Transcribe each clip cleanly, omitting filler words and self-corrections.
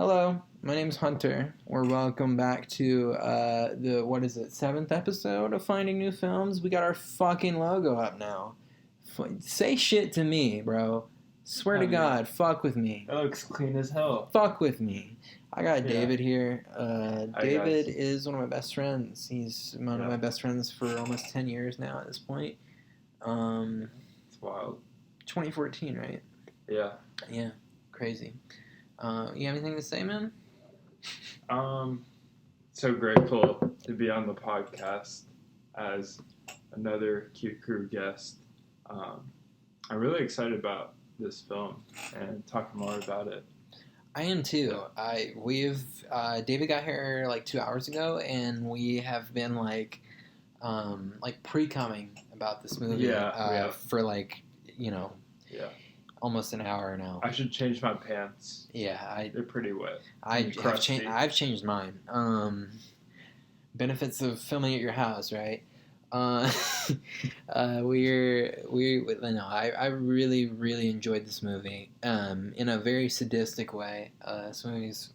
Hello, my name's Hunter. We're welcome back to the 7th episode of Finding New Films. We got our fucking logo up now. Say shit to me, bro. Swear to God, fuck with me. That looks clean as hell. Fuck with me. I got David here. David guys. is one of my best friends. He's one of my best friends for almost 10 years now at this point. It's wild. 2014, right? Yeah. Yeah, crazy. You have anything to say, man? So grateful to be on the podcast as another Q Crew guest. I'm really excited about this film and talking more about it. I am too. David got here like 2 hours ago, and we have been pre-coming about this movie for almost an hour now. I should change my pants. Yeah, they're pretty wet. I've changed mine. Benefits of filming at your house, right? I really, really enjoyed this movie. In a very sadistic way. This movie's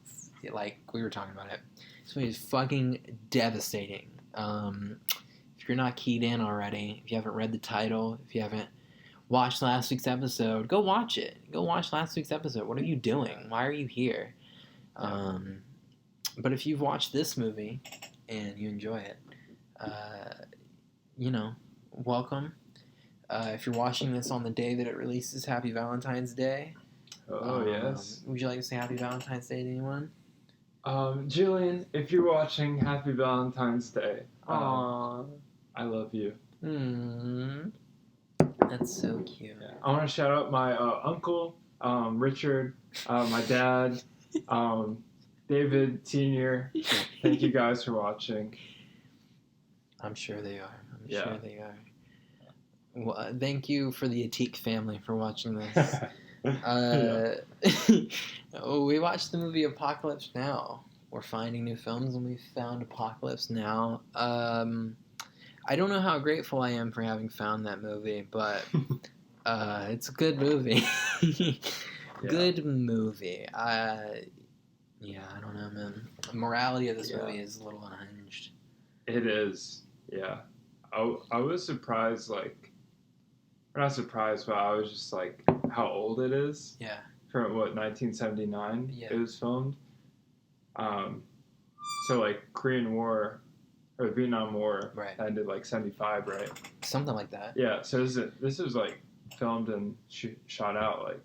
like we were talking about it. This movie's fucking devastating. If you're not keyed in already, if you haven't read the title, if you haven't watched last week's episode, go watch it. Go watch last week's episode. What are you doing? Why are you here? But if you've watched this movie and you enjoy it, welcome. If you're watching this on the day that it releases, Happy Valentine's Day. Yes. Would you like to say Happy Valentine's Day to anyone? Jillian, if you're watching, Happy Valentine's Day. Aww. I love you. That's so cute. Yeah. I want to shout out my uncle, Richard, my dad, David Sr. Thank you guys for watching. I'm sure they are. Sure they are. Well, thank you for the Atik family for watching this. We watched the movie Apocalypse Now. We're finding new films, and we found Apocalypse Now. I don't know how grateful I am for having found that movie, but it's a good movie. Good movie. I don't know, man. The morality of this movie is a little unhinged. It is, yeah. I was surprised, not surprised, but I was just how old it is. Yeah. From 1979 it was filmed. So Korean War or Vietnam War ended 75, right? Something like that. Yeah. So this was filmed and shot out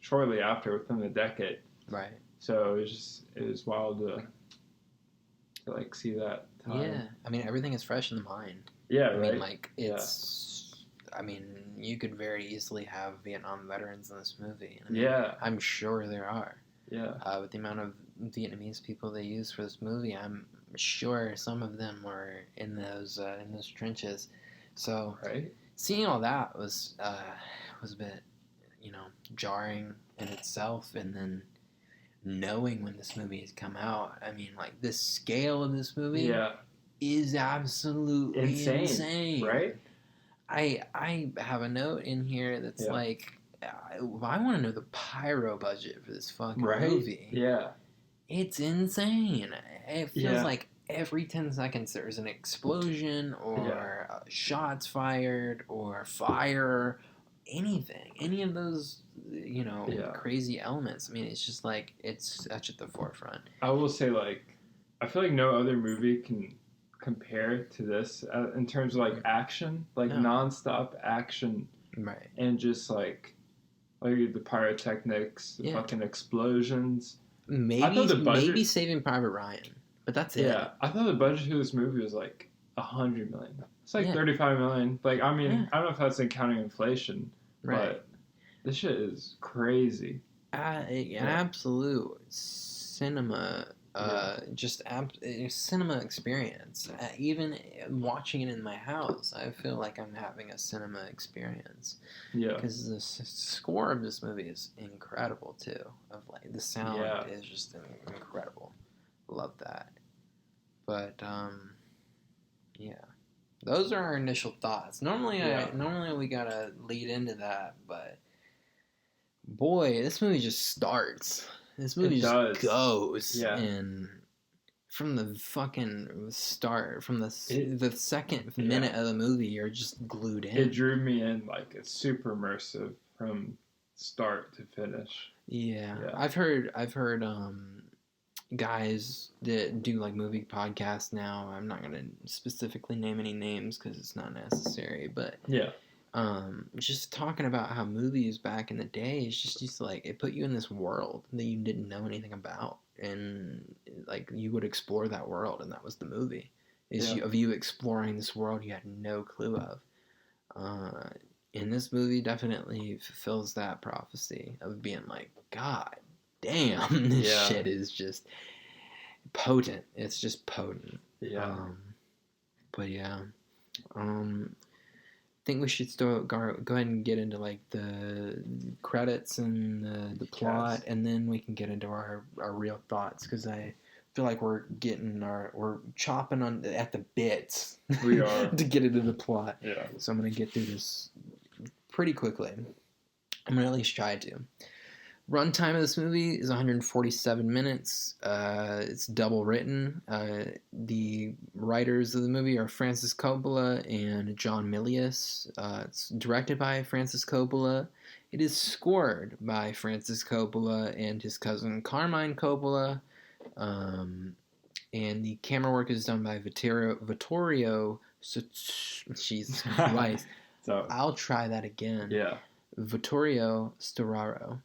shortly after, within the decade. Right. So it was wild to see that time. Yeah. I mean, everything is fresh in the mind. Yeah. I mean, I mean, you could very easily have Vietnam veterans in this movie. I mean, I'm sure there are. Yeah. With the amount of Vietnamese people they use for this movie, I'm sure some of them were in those trenches. So seeing all that was a bit, jarring in itself, and then knowing when this movie has come out, I mean, the scale of this movie is absolutely insane. Right? I have a note in here that's I want to know the pyro budget for this fucking movie. Yeah. It's insane. It feels like every 10 seconds there's an explosion or shots fired or fire, anything. Any of those, crazy elements. I mean, it's just it's such at the forefront. I will say, I feel like no other movie can compare to this in terms of action, nonstop action, right? And just the pyrotechnics, the fucking explosions. Maybe Saving Private Ryan, but that's it. Yeah, I thought the budget for this movie was $100 million. It's $35 million. I don't know if that's counting inflation, but this shit is crazy. Absolute cinema. Cinema experience. Even watching it in my house, I feel like I'm having a cinema experience. Yeah. Because the score of this movie is incredible too. The sound is just incredible. Love that. But those are our initial thoughts. Normally we gotta lead into that, but boy, this movie just starts. This movie just goes. Yeah. And from the fucking start, from the second minute of the movie, you're just glued in. It drew me in. Like, it's super immersive from start to finish. Yeah. I've heard guys that do like movie podcasts now. I'm not gonna specifically name any names because it's not necessary, but just talking about how movies back in the day is just like it put you in this world that you didn't know anything about, and like you would explore that world, and that was the movie. Of you exploring this world you had no clue of. And this movie definitely fulfills that prophecy of being like, God damn, this shit is just potent. It's just potent. Yeah. But yeah. I think we should still go ahead and get into like the credits and the plot, and then we can get into our real thoughts, because I feel like we're chopping at the bits. We are. To get into the plot. Yeah. So I'm gonna get through this pretty quickly. I'm gonna at least try to. Runtime of this movie is 147 minutes. It's double written. The writers of the movie are Francis Coppola and John Milius. It's directed by Francis Coppola. It is scored by Francis Coppola and his cousin Carmine Coppola. And the camera work is done by Vittorio. Jesus Christ. So, I'll try that again. Yeah. Vittorio Storaro.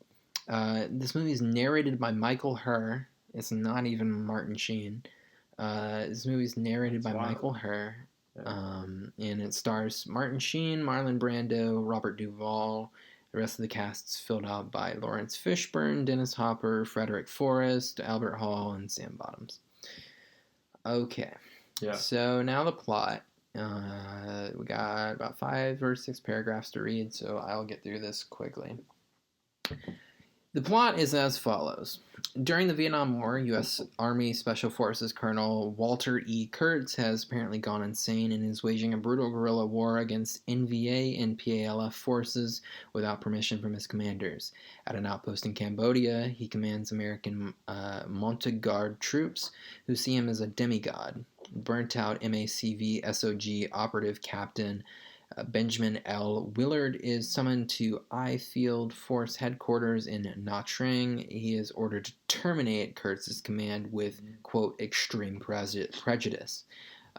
This movie is narrated by Michael Herr. It's not even Martin Sheen. This movie is narrated by Michael Herr. And it stars Martin Sheen, Marlon Brando, Robert Duvall. The rest of the cast is filled out by Lawrence Fishburne, Dennis Hopper, Frederick Forrest, Albert Hall, and Sam Bottoms. Okay. Yeah. So now the plot. We got about 5 or 6 paragraphs to read, so I'll get through this quickly. The plot is as follows. During the Vietnam War, U.S. Army Special Forces Colonel Walter E. Kurtz has apparently gone insane and is waging a brutal guerrilla war against NVA and PALF forces without permission from his commanders. At an outpost in Cambodia, he commands American Montague troops who see him as a demigod. Burnt-out MACV SOG operative captain Benjamin L. Willard is summoned to I Field Force headquarters in Nha Trang. He is ordered to terminate Kurtz's command with, quote, extreme prejudice.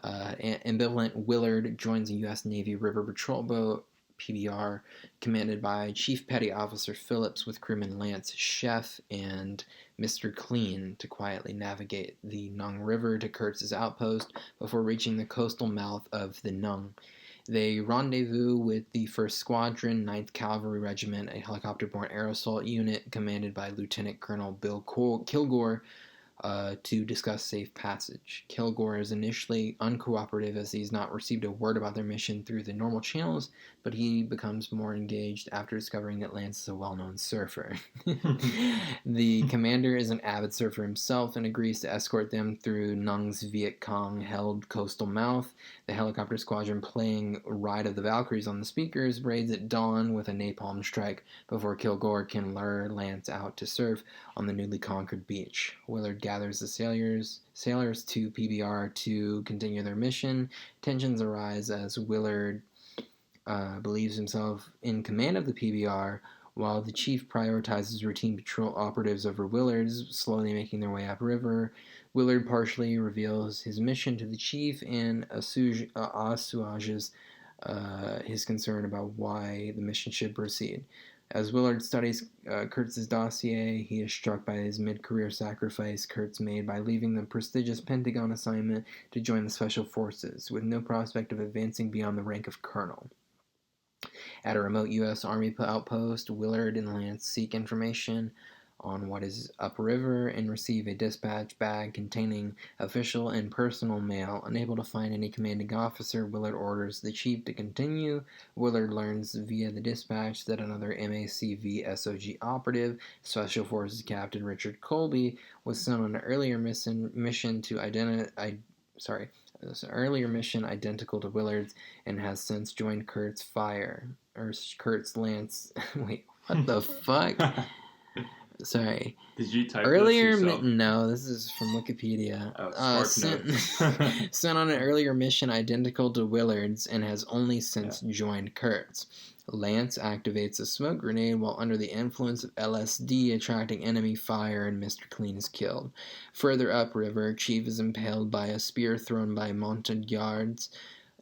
Ambivalent Willard joins a U.S. Navy River Patrol boat, PBR, commanded by Chief Petty Officer Phillips, with crewman Lance Sheff and Mr. Clean, to quietly navigate the Nung River to Kurtz's outpost before reaching the coastal mouth of the Nung. They rendezvous with the 1st Squadron, 9th Cavalry Regiment, a helicopter-borne air assault unit commanded by Lieutenant Colonel Bill Kilgore, to discuss safe passage. Kilgore is initially uncooperative as he's not received a word about their mission through the normal channels, but he becomes more engaged after discovering that Lance is a well-known surfer. The commander is an avid surfer himself and agrees to escort them through Nung's Viet Cong-held coastal mouth. The helicopter squadron, playing Ride of the Valkyries on the speakers, raids at dawn with a napalm strike before Kilgore can lure Lance out to surf on the newly conquered beach. Willard gathers the sailors to PBR to continue their mission. Tensions arise as Willard believes himself in command of the PBR, while the chief prioritizes routine patrol operatives over Willard's, slowly making their way upriver. Willard partially reveals his mission to the chief and assuages his concern about why the mission should proceed. As Willard studies Kurtz's dossier, he is struck by his mid-career sacrifice Kurtz made by leaving the prestigious Pentagon assignment to join the Special Forces, with no prospect of advancing beyond the rank of colonel. At a remote U.S. Army outpost, Willard and Lance seek information on what is upriver and receive a dispatch bag containing official and personal mail. Unable to find any commanding officer, Willard orders the chief to continue. Willard learns via the dispatch that another MACV SOG operative, Special Forces Captain Richard Colby, was sent on an earlier mission identical to Willard's, and has since joined Kurtz Lance. Wait, what the fuck? Sorry. Did you type earlier? This yourself? No, this is from Wikipedia. Sent on an earlier mission identical to Willard's and has only since joined Kurtz. Lance activates a smoke grenade while under the influence of LSD, attracting enemy fire, and Mr. Clean is killed. Further upriver, Chief is impaled by a spear thrown by Montagnards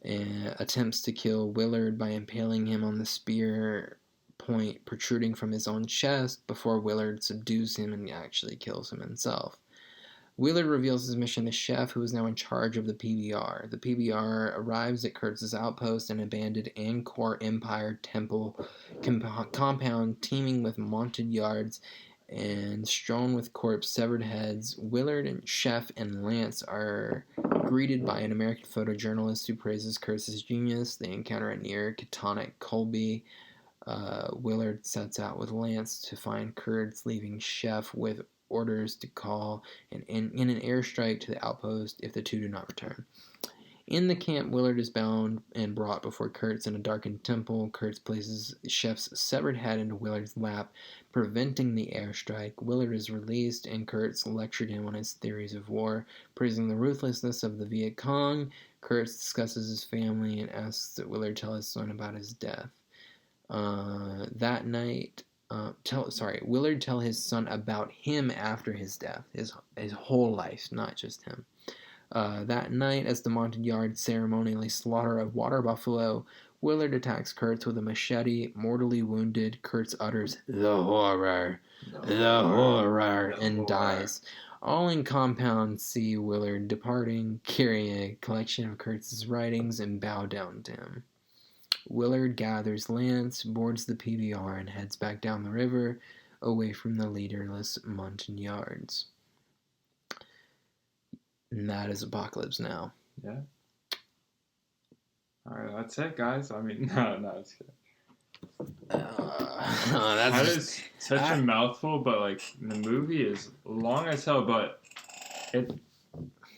and attempts to kill Willard by impaling him on the spear point protruding from his own chest before Willard subdues him and actually kills him himself. Willard reveals his mission to Chef, who is now in charge of the PBR. The PBR arrives at Kurtz's outpost, an abandoned Angkor Empire temple compound teeming with Montagnards and strewn with corpse severed heads. Willard and Chef and Lance are greeted by an American photojournalist who praises Kurtz's genius. They encounter a near catonic Colby. Willard sets out with Lance to find Kurtz, leaving Chef with orders to call in an airstrike to the outpost if the two do not return. In the camp, Willard is bound and brought before Kurtz in a darkened temple. Kurtz places Chef's severed head into Willard's lap, preventing the airstrike. Willard is released, and Kurtz lectured him on his theories of war, praising the ruthlessness of the Viet Cong. Kurtz discusses his family and asks that Willard tell his son about his death. That night, Willard tell his son about him after his death, his whole life, not just him. That night, as the Montagnards ceremonially slaughter a water buffalo, Willard attacks Kurtz with a machete. Mortally wounded, Kurtz utters, "The horror, the horror," and dies. All in compound see Willard departing, carrying a collection of Kurtz's writings, and bow down to him. Willard gathers Lance, boards the PBR, and heads back down the river, away from the leaderless Montagnards. And that is Apocalypse Now. Yeah. Alright, that's it, guys. I mean, no, it's good. That is such a mouthful, but, like, the movie is long as hell, but it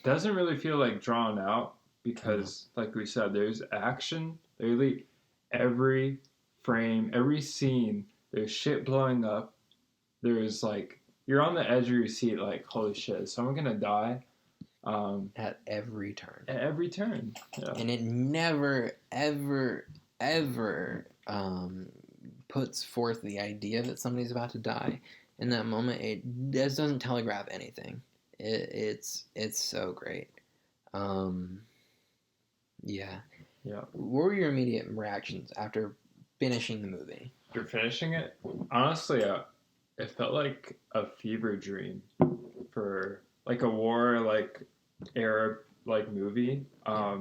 doesn't really feel, like, drawn out, because, like we said, there's action, literally every frame, every scene, there's shit blowing up. There's like, you're on the edge of your seat, like, holy shit, is someone gonna die? At every turn. At every turn. Yeah. And it never, ever, ever puts forth the idea that somebody's about to die. In that moment, it doesn't telegraph anything. It's so great. Yeah. Yeah. What were your immediate reactions after finishing the movie? After finishing it? Honestly, it felt like a fever dream for, like, a war, like, Arab, like, movie. I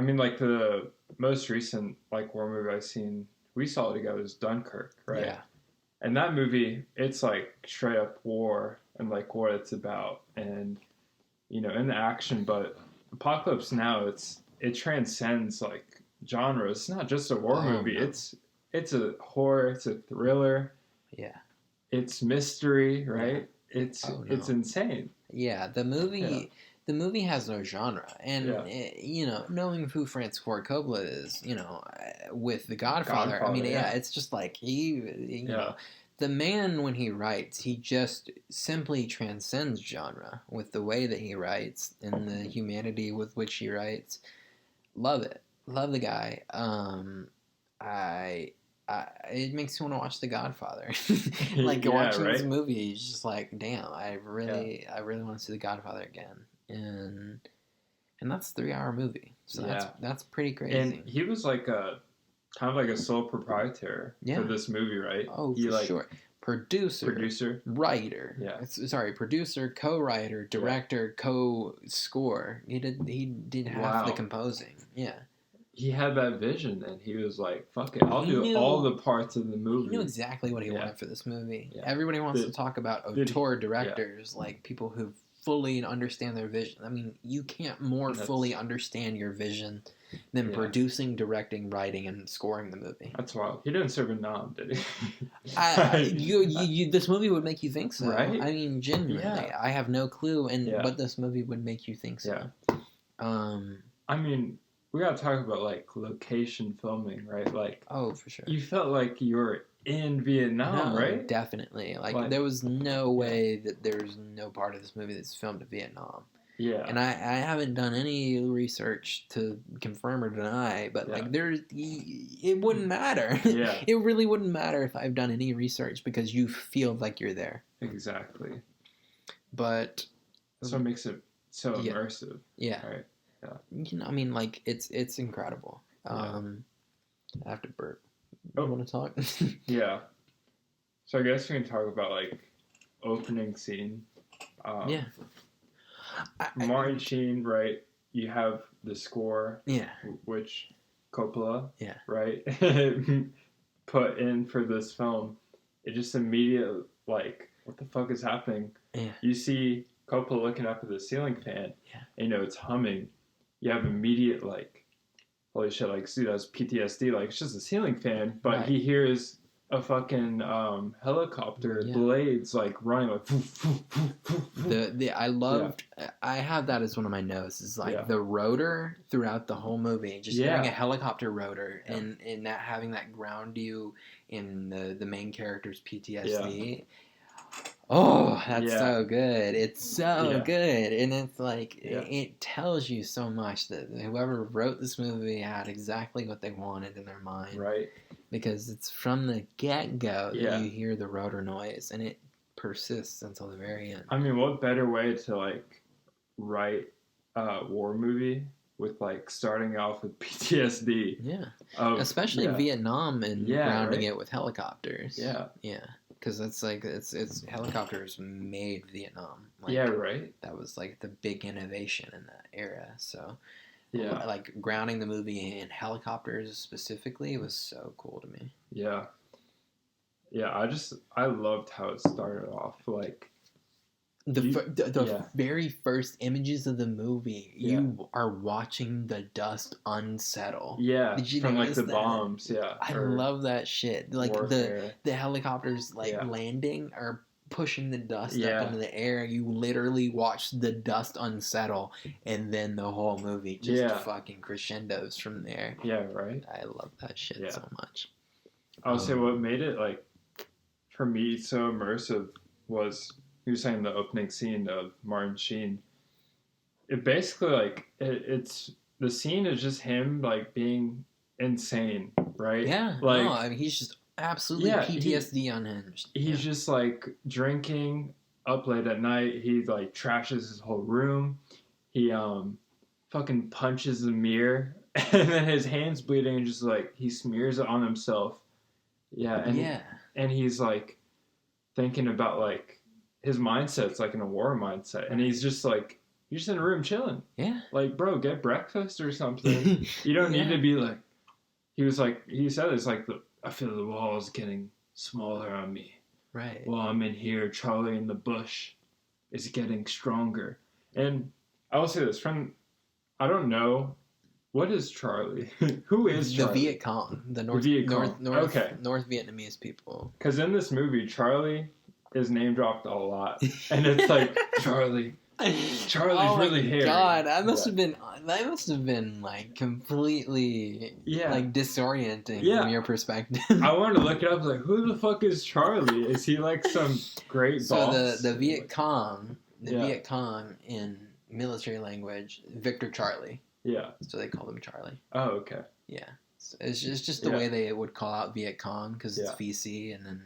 mean, like, the most recent, like, war movie I've seen, we saw it together, was Dunkirk, right? Yeah. And that movie, it's, like, straight up war and, like, what it's about and, you know, in the action, but Apocalypse Now, it transcends, like, genre. It's not just a war movie. No. It's a horror. It's a thriller. Yeah. It's mystery, right? Yeah. It's insane. Yeah, the movie has no genre, and you know, knowing who Francis Ford Coppola is, you know, with The Godfather, I mean, it's just like you know, the man, when he writes, he just simply transcends genre with the way that he writes and the humanity with which he writes. Love it. Love the guy. It makes me want to watch The Godfather. Like, watching this movie is just like, damn, I really want to see The Godfather again. And that's a 3-hour movie. So that's pretty crazy. And he was like a kind of like a sole proprietor for this movie, right? Oh, for sure. Producer, writer. Yeah. Sorry, producer, co-writer, director, co-score. He did half the composing. Yeah. He had that vision, and he was like, fuck it, I'll do all the parts of the movie. He knew exactly what he wanted for this movie. Yeah. Everybody wants to talk about auteur directors, like people who fully understand their vision. I mean, you can't fully understand your vision than producing, directing, writing, and scoring the movie. That's wild. He didn't serve a nom, did he? This movie would make you think so. Right? I mean, genuinely. Yeah. I have no clue, but this movie would make you think so. Yeah. I mean, we gotta talk about, like, location filming, right? Like, oh, for sure. You felt like you were in Vietnam, right? Definitely. Like, there was no way that there's no part of this movie that's filmed in Vietnam. Yeah. And I haven't done any research to confirm or deny, but like it wouldn't matter. Yeah. It really wouldn't matter if I've done any research because you feel like you're there. Exactly. But so it makes it so immersive. Yeah. Right. Yeah. You know, I mean, like it's incredible. I have to burp. You want to talk? Yeah. So I guess we can talk about like opening scene. Martin Sheen, right? You have the score. Yeah. Which Coppola. Yeah. Right. put in for this film. It just immediately like, what the fuck is happening? Yeah. You see Coppola looking up at the ceiling fan. Yeah. And, it's humming. You have immediate like, holy shit! Like, see, that's PTSD. Like, it's just a ceiling fan, but he hears a fucking helicopter blades like running like. I loved. I have that as one of my notes. Is like the rotor throughout the whole movie, just having a helicopter rotor and that having that ground you in the main character's PTSD. Oh, that's so good. It's so good. And it's like, it tells you so much that whoever wrote this movie had exactly what they wanted in their mind. Right. Because it's from the get-go that you hear the rotor noise, and it persists until the very end. I mean, what better way to, like, write a war movie with, like, starting off with PTSD? Yeah. Especially Vietnam and grounding it with helicopters. Yeah. Yeah. Because it's like it's helicopters made Vietnam. Like, right. That was like the big innovation in that era. So, like grounding the movie in helicopters specifically was so cool to me. Yeah. Yeah, I loved how it started off. Like the very first images of the movie, you are watching the dust unsettle. Yeah, did you from like the that? bombs. Yeah, I love that shit. Like warfare. the helicopters landing or pushing the dust up into the air. You literally watch the dust unsettle, and then the whole movie just fucking crescendos from there. Yeah, right. I love that shit so much. I would say what made it like for me so immersive was. You were saying the opening scene of Martin Sheen. It basically like it's the scene is just him like being insane, right? Yeah, like I mean he's just absolutely PTSD unhinged. He's just like drinking up late at night. He like trashes his whole room. He fucking punches the mirror, and then his hand's bleeding, and just like he smears it on himself. Yeah, and he's like thinking about like. His mindset's like in a war mindset, and he's just like, you're just in a room chilling. Yeah. Like, bro, get breakfast or something. You don't need to be like, he said it's like, I feel the walls getting smaller on me. Right. While I'm in here, Charlie in the bush is getting stronger. And I will say this, I don't know, what is Charlie? Who is Charlie? The Viet Cong. The North Vietnamese people. Because in this movie, Charlie is name dropped a lot, and it's like Charlie's really hairy. God, that must have been like completely like disorienting from your perspective. I wanted to look it up. Like, who the fuck is Charlie? Is he like some great boss? So the Viet Cong, Viet Cong in military language, Victor Charlie. Yeah. So they call him Charlie. Oh, okay. Yeah, it's just the way they would call out Viet Cong because it's VC, and then.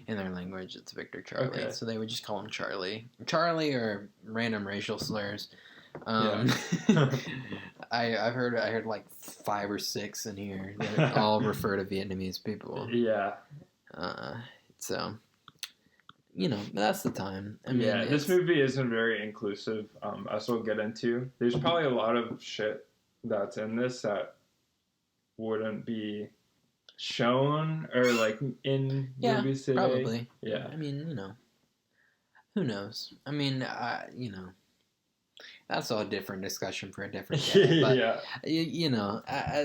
In their language, it's Victor Charlie, so they would just call him Charlie, or random racial slurs. I heard like 5 or 6 in here that all refer to Vietnamese people. Yeah. So, that's the time. I mean, this movie isn't very inclusive. As we'll get into, there's probably a lot of shit that's in this that wouldn't be. Shown or like in movies today? Probably. Yeah. I mean, who knows? I mean, that's all a different discussion for a different day. But,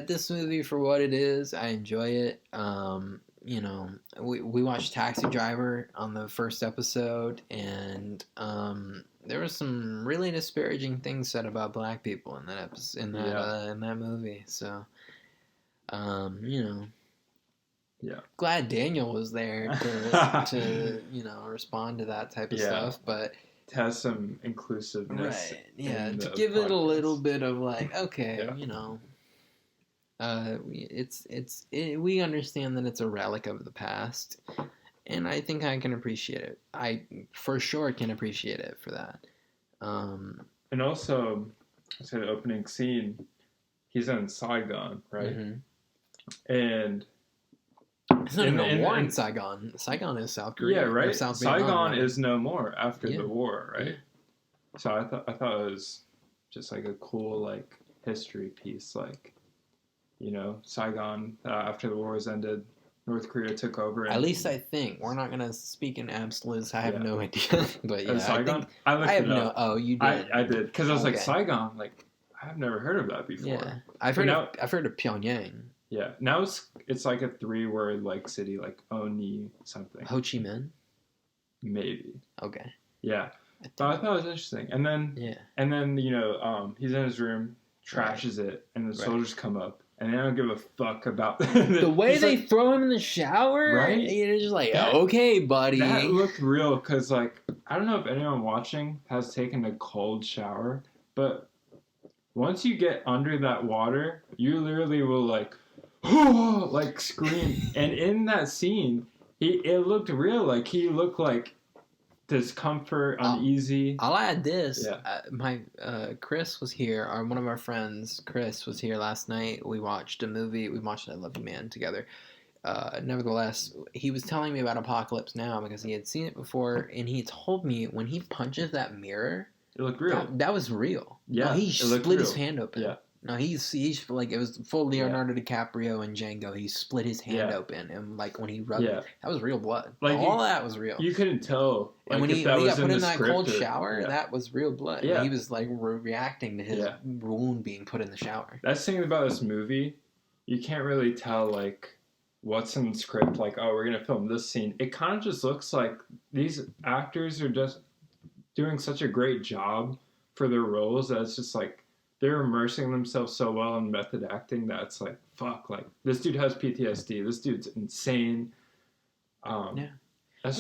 this movie for what it is, I enjoy it. We watched Taxi Driver on the first episode, and there was some really disparaging things said about black people in that episode, in that movie. So, Yeah. Glad Daniel was there to respond to that type of stuff, but to have some inclusiveness. Right. Yeah. To give it a little bit of like, okay, we understand that it's a relic of the past, and I think I can appreciate it. I for sure can appreciate it for that. And also, so the opening scene, he's in Saigon, right? Mm-hmm. And it's not even a war in Saigon. Saigon is South Korea. Yeah, right. South Saigon Vietnam, is no more after the war, right? Yeah. So I thought it was just like a cool like history piece, like Saigon after the war was ended, North Korea took over. At least I think we're not gonna speak in absolutes. I have no idea, but yeah, Saigon. I have no. Oh, you did. I did because I was like Saigon, like I've never heard of that before. Yeah, I've heard of Pyongyang. Yeah, now it's like a 3-word like city, like Oni something. Ho Chi Minh. Maybe. Okay. Yeah, but I thought it was interesting, and then he's in his room, trashes it, and the soldiers come up. And they don't give a fuck about the way they throw him in the shower. Right? You're just like, okay, buddy. That looked real because, like, I don't know if anyone watching has taken a cold shower, but once you get under that water, you literally will, like, like, scream. And in that scene, it looked real. Like, he looked like discomfort, uneasy. I'll add this. Yeah. Chris was here. One of our friends, Chris, was here last night. We watched a movie. We watched I Love You Man together. Nevertheless, he was telling me about Apocalypse Now because he had seen it before, and he told me when he punches that mirror, it looked real. That was real. Yeah, no, he split his hand open. Yeah. No, he's like it was full Leonardo DiCaprio and Django. He split his hand open, and like when he rubbed it, that was real blood. Like all that was real. You couldn't tell. Like, and when he got put in that cold shower, that was real blood. Yeah. He was like reacting to his wound being put in the shower. That's the thing about this movie. You can't really tell like what's in the script. Like, oh, we're gonna film this scene. It kind of just looks like these actors are just doing such a great job for their roles that it's just like. They're immersing themselves so well in method acting that it's like, fuck, like, this dude has PTSD. This dude's insane. I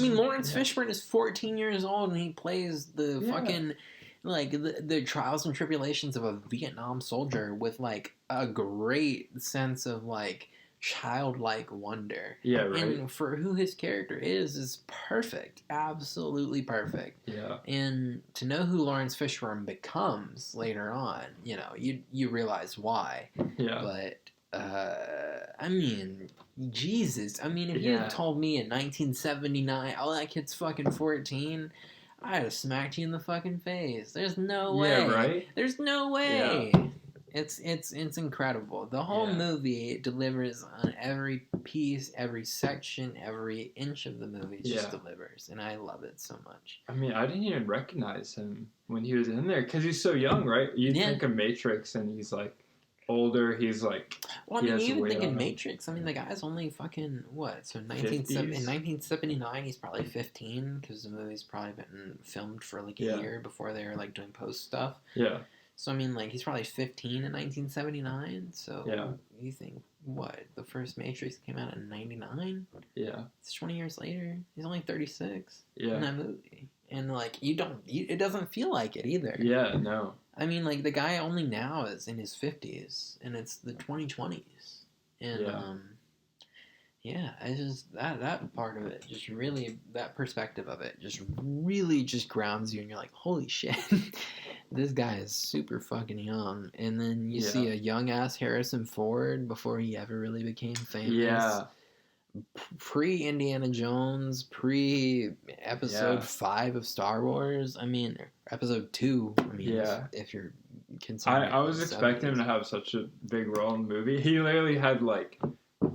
mean, Lawrence Fishburne is 14 years old and he plays the fucking, like, the trials and tribulations of a Vietnam soldier with, like, a great sense of, like, childlike wonder. Yeah, right. And for who his character is perfect. Absolutely perfect. Yeah. And to know who Lawrence Fishburne becomes later on, you realize why. Yeah. But, I mean, Jesus. I mean, if you had told me in 1979, oh, that kid's fucking 14, I'd have smacked you in the fucking face. There's no way. Yeah, right? There's no way. Yeah. It's incredible. The whole movie delivers on every piece, every section, every inch of the movie. It just delivers, and I love it so much. I mean, I didn't even recognize him when he was in there because he's so young, right? You think of Matrix, and he's like older. He's like, well, I mean, you even think in Matrix. I mean, the guy's only fucking what? So in 1979, he's probably 15 because the movie's probably been filmed for like a year before they were like doing post stuff. Yeah. So, I mean, like, he's probably 15 in 1979, so you think, what, the first Matrix came out in 99? Yeah. It's 20 years later. He's only 36 in that movie. And, like, it doesn't feel like it either. Yeah, no. I mean, like, the guy only now is in his 50s, and it's the 2020s. And, I just, that part of it, just really, that perspective of it, just really just grounds you, and you're like, holy shit. This guy is super fucking young. And then you see a young-ass Harrison Ford before he ever really became famous. Yeah. Pre-Indiana Jones, pre-episode 5 of Star Wars. I mean, episode 2. I mean, if you're considering I was expecting him to have such a big role in the movie. He literally had, like,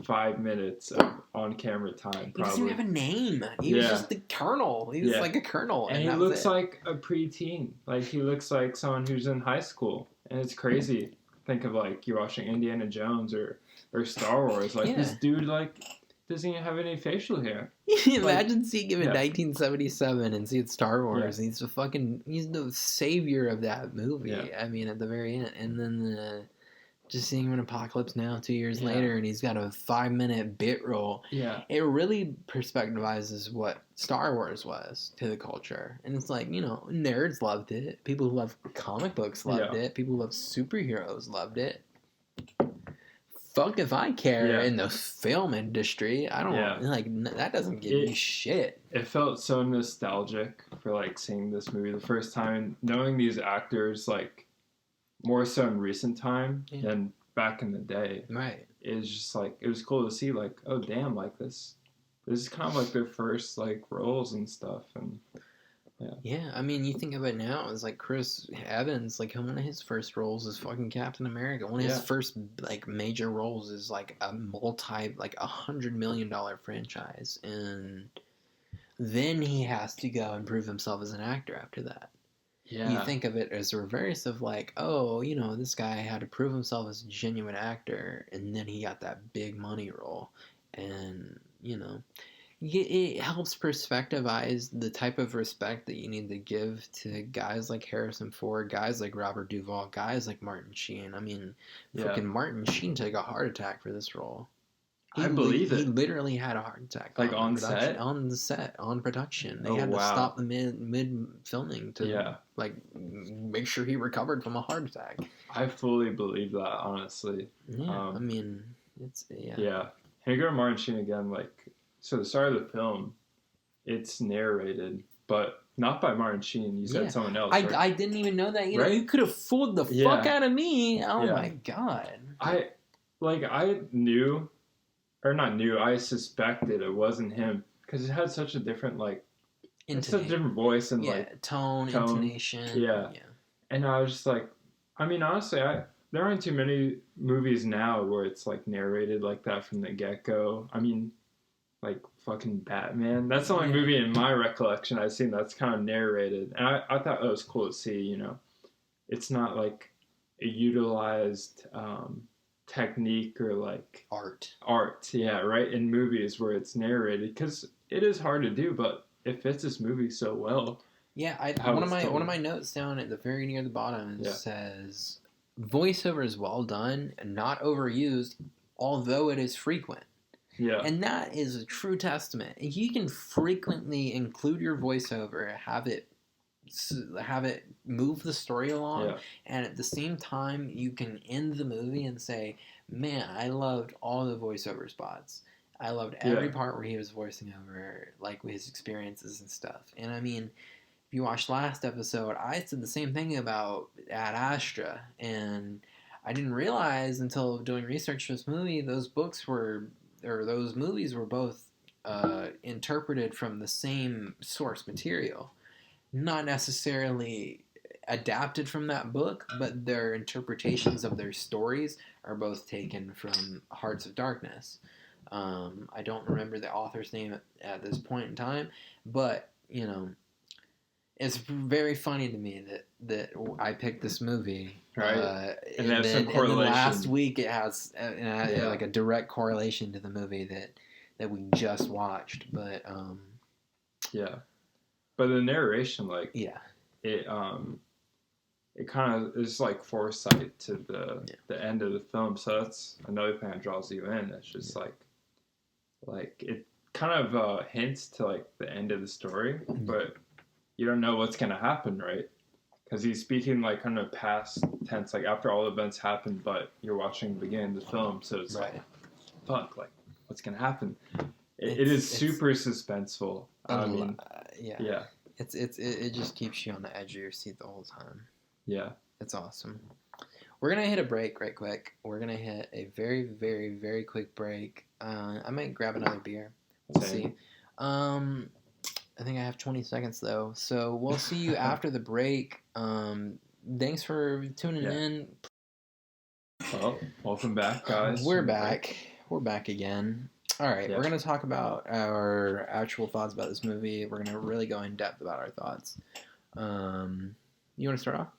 5 minutes of on-camera time, probably. He doesn't even have a name. He was just the colonel. He was like a colonel. And he looks like a preteen. Like, he looks like someone who's in high school. And it's crazy. Think of, like, you're watching Indiana Jones or Star Wars. Like, this dude, like, doesn't even have any facial hair. Imagine seeing him in 1977 and seeing Star Wars. He's he's the savior of that movie. I mean, at the very end. And then Just seeing him in Apocalypse Now 2 years later, and he's got a 5-minute bit role. Yeah. It really perspectivizes what Star Wars was to the culture. And it's like, nerds loved it. People who love comic books loved it. People who love superheroes loved it. Fuck if I care in the film industry. I don't, that doesn't give me shit. It felt so nostalgic for, like, seeing this movie the first time, knowing these actors, like, more so in recent time than back in the day. Right. It's just like, it was cool to see, like, oh damn, like this is kind of like their first, like, roles and stuff. And yeah, I mean, you think of it now, it's like Chris Evans, like, one of his first roles is fucking Captain America. One of his first, like, major roles is like a $100 million franchise, and then he has to go and prove himself as an actor after that. Yeah. You think of it as a reverse of like, oh, this guy had to prove himself as a genuine actor, and then he got that big money role. And, it helps perspectivize the type of respect that you need to give to guys like Harrison Ford, guys like Robert Duvall, guys like Martin Sheen. I mean, fucking Martin Sheen took a heart attack for this role. I believe it. He literally had a heart attack. Like on set? On the set, on production. They had to stop the mid filming to make sure he recovered from a heart attack. I fully believe that, honestly. Yeah, I mean, it's Yeah. And you go to Martin Sheen again, like, so the start of the film, it's narrated, but not by Martin Sheen. You said someone else. Right? I didn't even know that. You could have fooled the fuck out of me. Oh my god. I knew. Or not knew, I suspected it wasn't him because it had such a different it's such a different voice and tone, intonation. Yeah. And I was just like, I mean, honestly, there aren't too many movies now where it's like narrated like that from the get-go. I mean, like fucking Batman. That's the only movie in my recollection I've seen that's kind of narrated, and I thought it was cool to see. It's not like a utilized technique or like art in movies where it's narrated, because it is hard to do, but it fits this movie so well. One of my notes down at the very near the bottom says voiceover is well done and not overused, although it is frequent. And that is a true testament. If you can frequently include your voiceover, have it move the story along, and at the same time you can end the movie and say, man, I loved all the voiceover spots. I loved every part where he was voicing over, like, his experiences and stuff. And I mean, if you watched last episode, I said the same thing about Ad Astra, and I didn't realize until doing research for this movie, those movies were both interpreted from the same source material. Not necessarily adapted from that book, but their interpretations of their stories are both taken from Hearts of Darkness. I don't remember the author's name at this point in time, but, it's very funny to me that I picked this movie. Right. And then last week it has like a direct correlation to the movie that we just watched. But, But the narration, it kind of is like foresight to the end of the film. So that's another thing that draws you in. It's just like it kind of hints to like the end of the story, but you don't know what's gonna happen, right? Because he's speaking like kind of past tense, like after all events happen, but you're watching the beginning of the film, so it's like, fuck, like what's gonna happen? It is super suspenseful. I mean, It just keeps you on the edge of your seat the whole time. Yeah. It's awesome. We're going to hit a break right quick. We're going to hit a very, very, very quick break. I might grab another beer. We'll see. I think I have 20 seconds, though. So we'll see you after the break. Thanks for tuning in. Well, welcome back, guys. We're back. We're back again. All right, we're going to talk about our actual thoughts about this movie. We're going to really go in depth about our thoughts. You want to start off?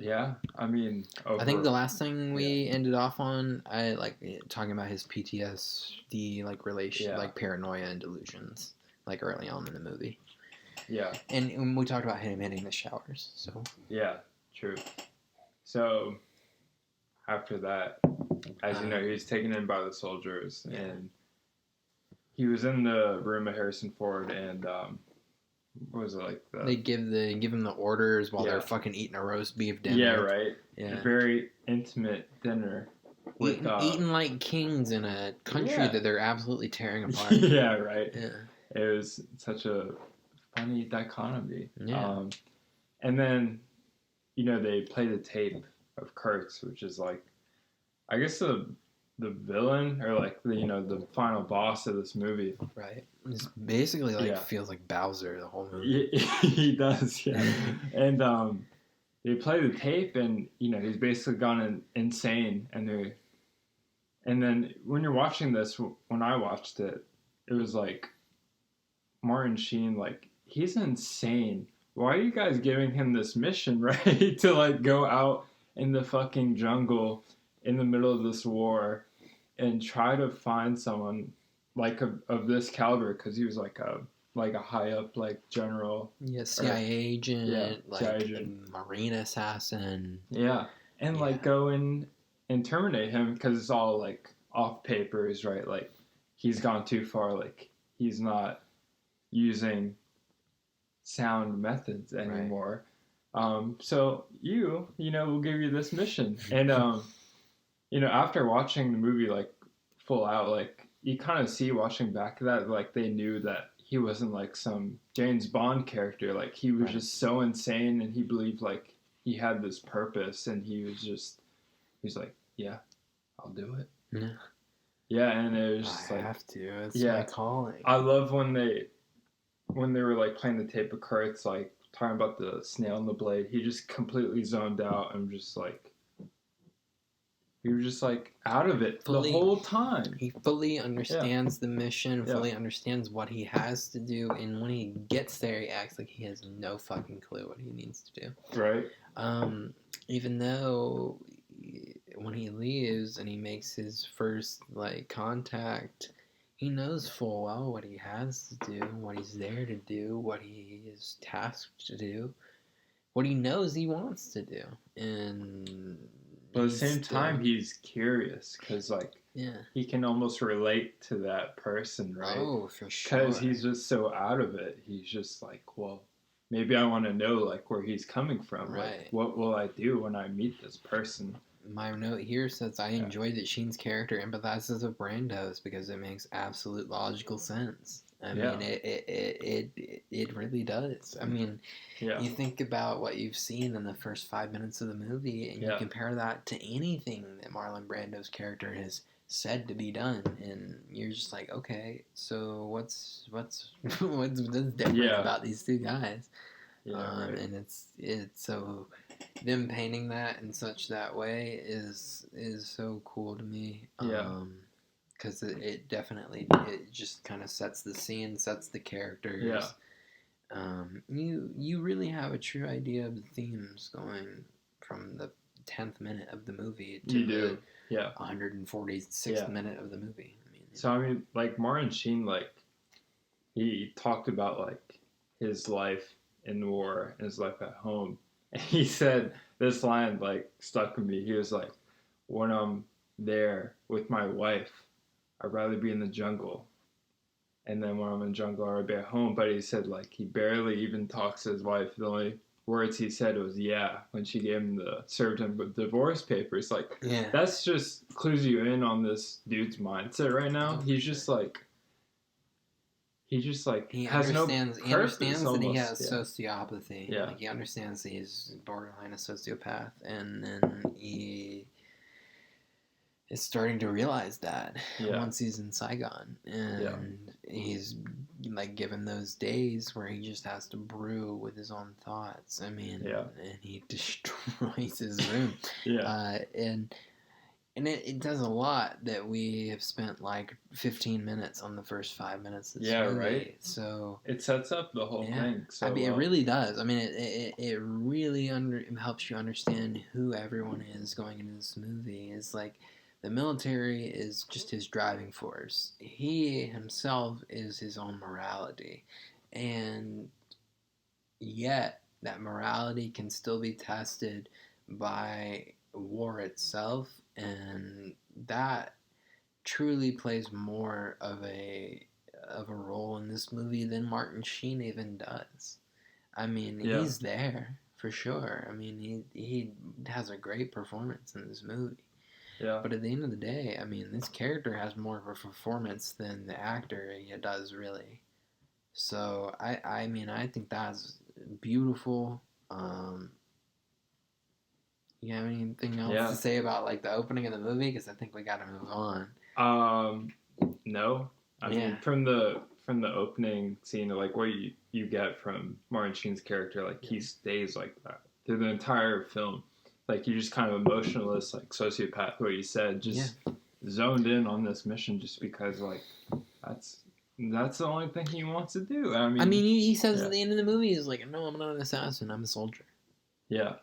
Yeah, I mean... I think the last thing we ended off on, I like talking about his PTSD, like, relation, like, paranoia and delusions, like, early on in the movie. Yeah. And we talked about him hitting the showers, so... Yeah, true. So... after that, as you know, he was taken in by the soldiers, and he was in the room of Harrison Ford, and what was it like? They give him the orders while they're fucking eating a roast beef dinner. Yeah, right. Yeah, a very intimate dinner. With, eating like kings in a country that they're absolutely tearing apart. Yeah, right. Yeah, it was such a funny dichotomy. Yeah, and then they play the tape of Kurtz, which is like, I guess the villain or like the final boss of this movie. Right. It's basically feels like Bowser the whole movie. He does, yeah. And they play the tape, and he's basically gone insane, and then when you're watching this, when I watched it, it was like Martin Sheen, like, he's insane. Why are you guys giving him this mission, right? To like go out in the fucking jungle in the middle of this war and try to find someone like of this caliber, because he was like a high up like general. Yeah, CIA agent, CIA agent. Marine assassin. Yeah, and like go in and terminate him because it's all like off papers, right? Like he's gone too far. Like he's not using sound methods anymore. Right. So we'll give you this mission, and after watching the movie like full out, like you kind of see watching back that like they knew that he wasn't like some James Bond character. Like he was just so insane, and he believed like he had this purpose, and he's like, yeah, I'll do it. Yeah. Yeah, and it was just I have to. It's my calling. I love when they were like playing the tape of Kurtz, like talking about the snail and the blade. He just completely zoned out and just like. He was just like out of it the whole time. He fully understands the mission, fully understands what he has to do, and when he gets there, he acts like he has no fucking clue what he needs to do. Right. Even though when he leaves and he makes his first like contact, he knows full well what he has to do, what he's there to do, what he is tasked to do, what he knows he wants to do, and. But at the same time, he's curious because, like, he can almost relate to that person, right? Oh, for sure. Because he's just so out of it. He's just like, well, maybe I want to know, like, where he's coming from. Right. Like, what will I do when I meet this person? My note here says, I enjoyed that Sheen's character empathizes with Brando's because it makes absolute logical sense. I mean, it really does. I mean, you think about what you've seen in the first 5 minutes of the movie, and you compare that to anything that Marlon Brando's character has said to be done, and you're just like, okay, so what's different about these two guys? And it's so them painting that in such that way is so cool to me. Because it definitely just kind of sets the scene, sets the characters. Yeah. You really have a true idea of the themes going from the 10th minute of the movie to the 146th minute of the movie. I mean, like Martin Sheen, like he talked about like his life in war and his life at home, and he said this line like stuck with me. He was like, "When I'm there with my wife, I'd rather be in the jungle. And then when I'm in the jungle, I'd be at home." But he said, like, he barely even talks to his wife. The only words he said was, when she served him with divorce papers. Like, that's just clues you in on this dude's mindset right now. He's just like, he has understands, no purpose. He understands almost. That he has sociopathy. Yeah. Like, he understands that he's borderline a sociopath. And then he is starting to realize that once he's in Saigon, and he's like given those days where he just has to brew with his own thoughts. I mean, and he destroys his room. And it does a lot that we have spent like 15 minutes on the first 5 minutes of this movie. Right. So it sets up the whole thing. So I mean, it really does. I mean, it really helps you understand who everyone is going into this movie. It's like, the military is just his driving force. He himself is his own morality. And yet, that morality can still be tested by war itself, and that truly plays more of a role in this movie than Martin Sheen even does. I mean, he's there for sure. I mean, he has a great performance in this movie. Yeah. But at the end of the day, I mean, this character has more of a performance than the actor does, really. So, I mean, I think that's beautiful. You have anything else to say about, like, the opening of the movie? Because I think we got to move on. No. I mean, from the opening scene, like, what you get from Martin Sheen's character, like, he stays like that through the entire film. Like, you're just kind of emotionless, like, sociopath, what you said, just zoned in on this mission just because, like, that's the only thing he wants to do. I mean, he says at the end of the movie, he's like, no, I'm not an assassin, I'm a soldier. Yeah.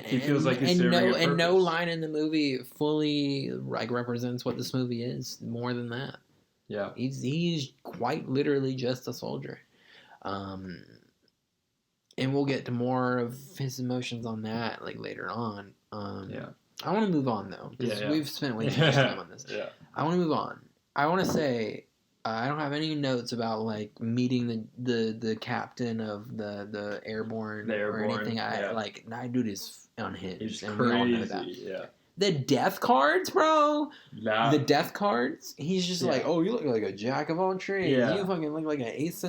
He feels like he's serving a purpose. And no line in the movie fully, like, represents what this movie is more than that. Yeah. He's quite literally just a soldier. And we'll get to more of his emotions on that, like, later on. I want to move on, though, because we've spent way too much time on this. I want to move on. I want to say, I don't have any notes about, like, meeting the captain of the airborne or anything. That dude is unhinged. He's and crazy. We all know that. The death cards, bro. The death cards. He's just like, oh, you look like a jack of all trades. You fucking look like an ace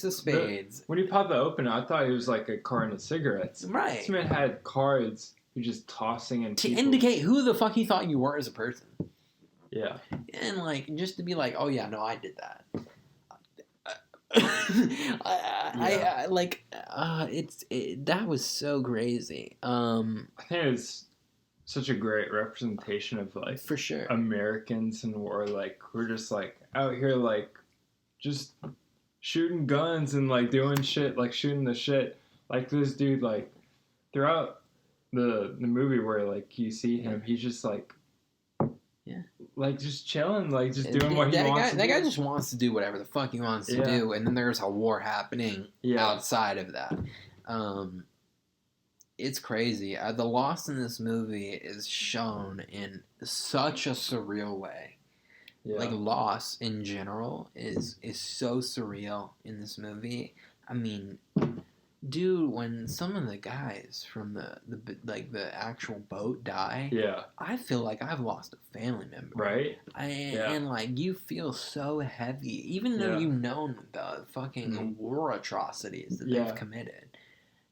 of spades. When he popped the opener, I thought he was like a carton of cigarettes. Right. This man had cards. He was just tossing in to indicate who the fuck he thought you were as a person. Yeah. And, like, just to be like, oh yeah, no, I did that. That was so crazy. I think it's such a great representation of, like, for sure, Americans in war. Like, we're just, like, out here, like, just shooting guns and, like, doing shit, like, shooting the shit. Like, this dude, like, throughout the movie where, like, you see him, he's just, like, like, just chilling, like, just doing what he wants to do. That guy just wants to do whatever the fuck he wants to do, and then there's a war happening outside of that. It's crazy. The loss in this movie is shown in such a surreal way. Yeah. Like, loss in general is so surreal in this movie. I mean, dude, when some of the guys from the actual boat die, I feel like I've lost a family member. Right? And, like, you feel so heavy, even though you've known the fucking war atrocities that they've committed.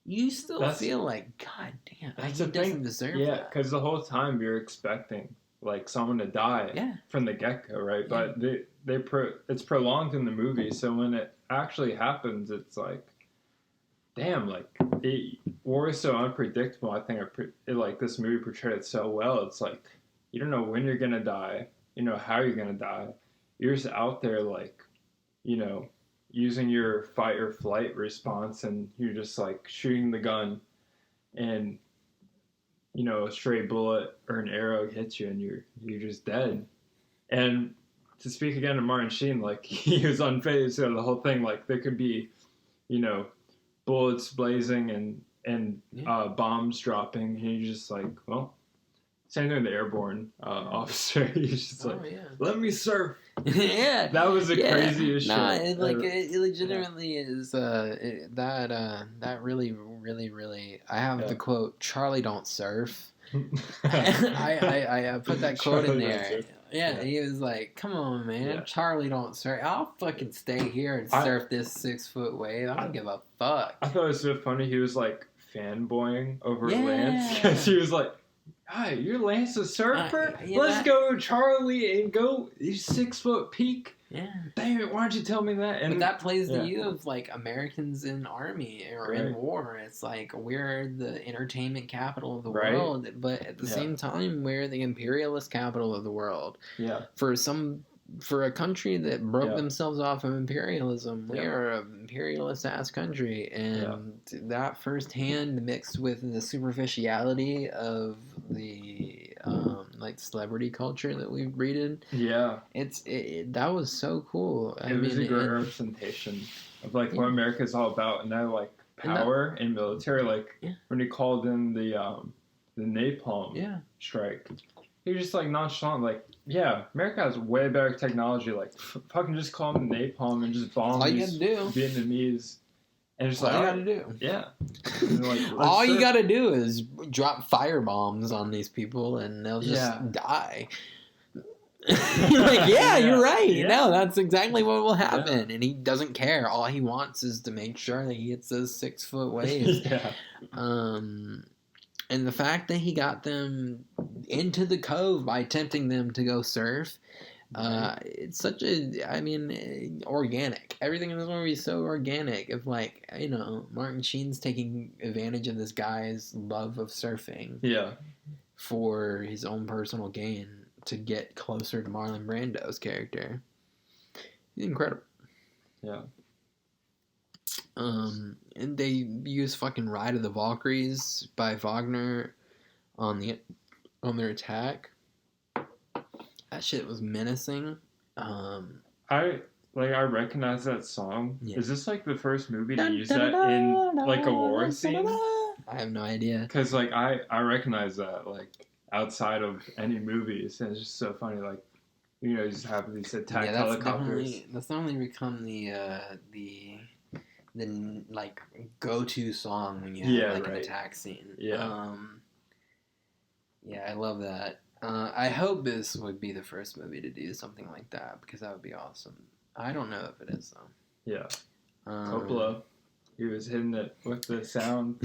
You still feel like, God damn, he doesn't deserve that. Yeah, because the whole time you're expecting, like, someone to die from the get-go, right? Yeah. But it's prolonged in the movie, so when it actually happens, it's like, damn, like, war is so unpredictable. I think like, this movie portrayed it so well. It's like, you don't know when you're gonna die, you know how you're gonna die. You're just out there, like, you know, using your fight or flight response, and you're just, like, shooting the gun, and, you know, a stray bullet or an arrow hits you, and you're just dead. And to speak again to Martin Sheen, like, he was unfazed out of the whole thing. Like, there could be, you know, bullets blazing and bombs dropping, and you're just like, well, same thing with the airborne officer. He's just like, let me surf. That was a crazy issue. Nah, it legitimately is. That really, really, really. I have the quote: "Charlie don't surf." I put that quote in there. Yeah, he was like, "Come on, man, Charlie don't surf. I'll fucking stay here and surf this 6-foot wave. I don't give a fuck." I thought it was so funny. He was, like, fanboying over Lance because he was like, "Hi, you're Lance the surfer? Let's go, Charlie, and go 6-foot peak." Yeah. Damn it, why don't you tell me that? But that plays the view of, like, Americans in army or in war. It's like, we're the entertainment capital of the world, but at the same time, we're the imperialist capital of the world. Yeah. For a country that broke themselves off of imperialism, we are an imperialist-ass country, and that firsthand mixed with the superficiality of the like, celebrity culture that we breeded. Yeah, that was so cool. It was a great representation of, like, what America's all about, and now, like, power and military. Like, when he called in the the napalm strike. He was just like nonchalant, like, yeah, America has way better technology. Like, fucking just call them napalm and just bomb these Vietnamese. And just all you gotta do. Yeah. And like, all you gotta do is drop fire bombs on these people and they'll just die. You're like, you're right. Yeah. No, that's exactly what will happen. And he doesn't care. All he wants is to make sure that he hits those 6-foot waves. And the fact that he got them into the cove by tempting them to go surf, it's such organic. Everything in this movie is so organic. Of like, Martin Sheen's taking advantage of this guy's love of surfing. Yeah. For his own personal gain to get closer to Marlon Brando's character. He's incredible. Yeah. And they use fucking Ride of the Valkyries by Wagner on their attack. That shit was menacing. I recognize that song. Yeah. Is this like the first movie to use that in like a war scene? I have no idea. Because like I recognize that like outside of any movies, and it's just so funny. Like you just have these attack helicopters. That's definitely become the like go-to song when you have an attack scene. Yeah. I love that. I hope this would be the first movie to do something like that because that would be awesome. I don't know if it is though. Yeah. Coppola, he was hitting it with the sound,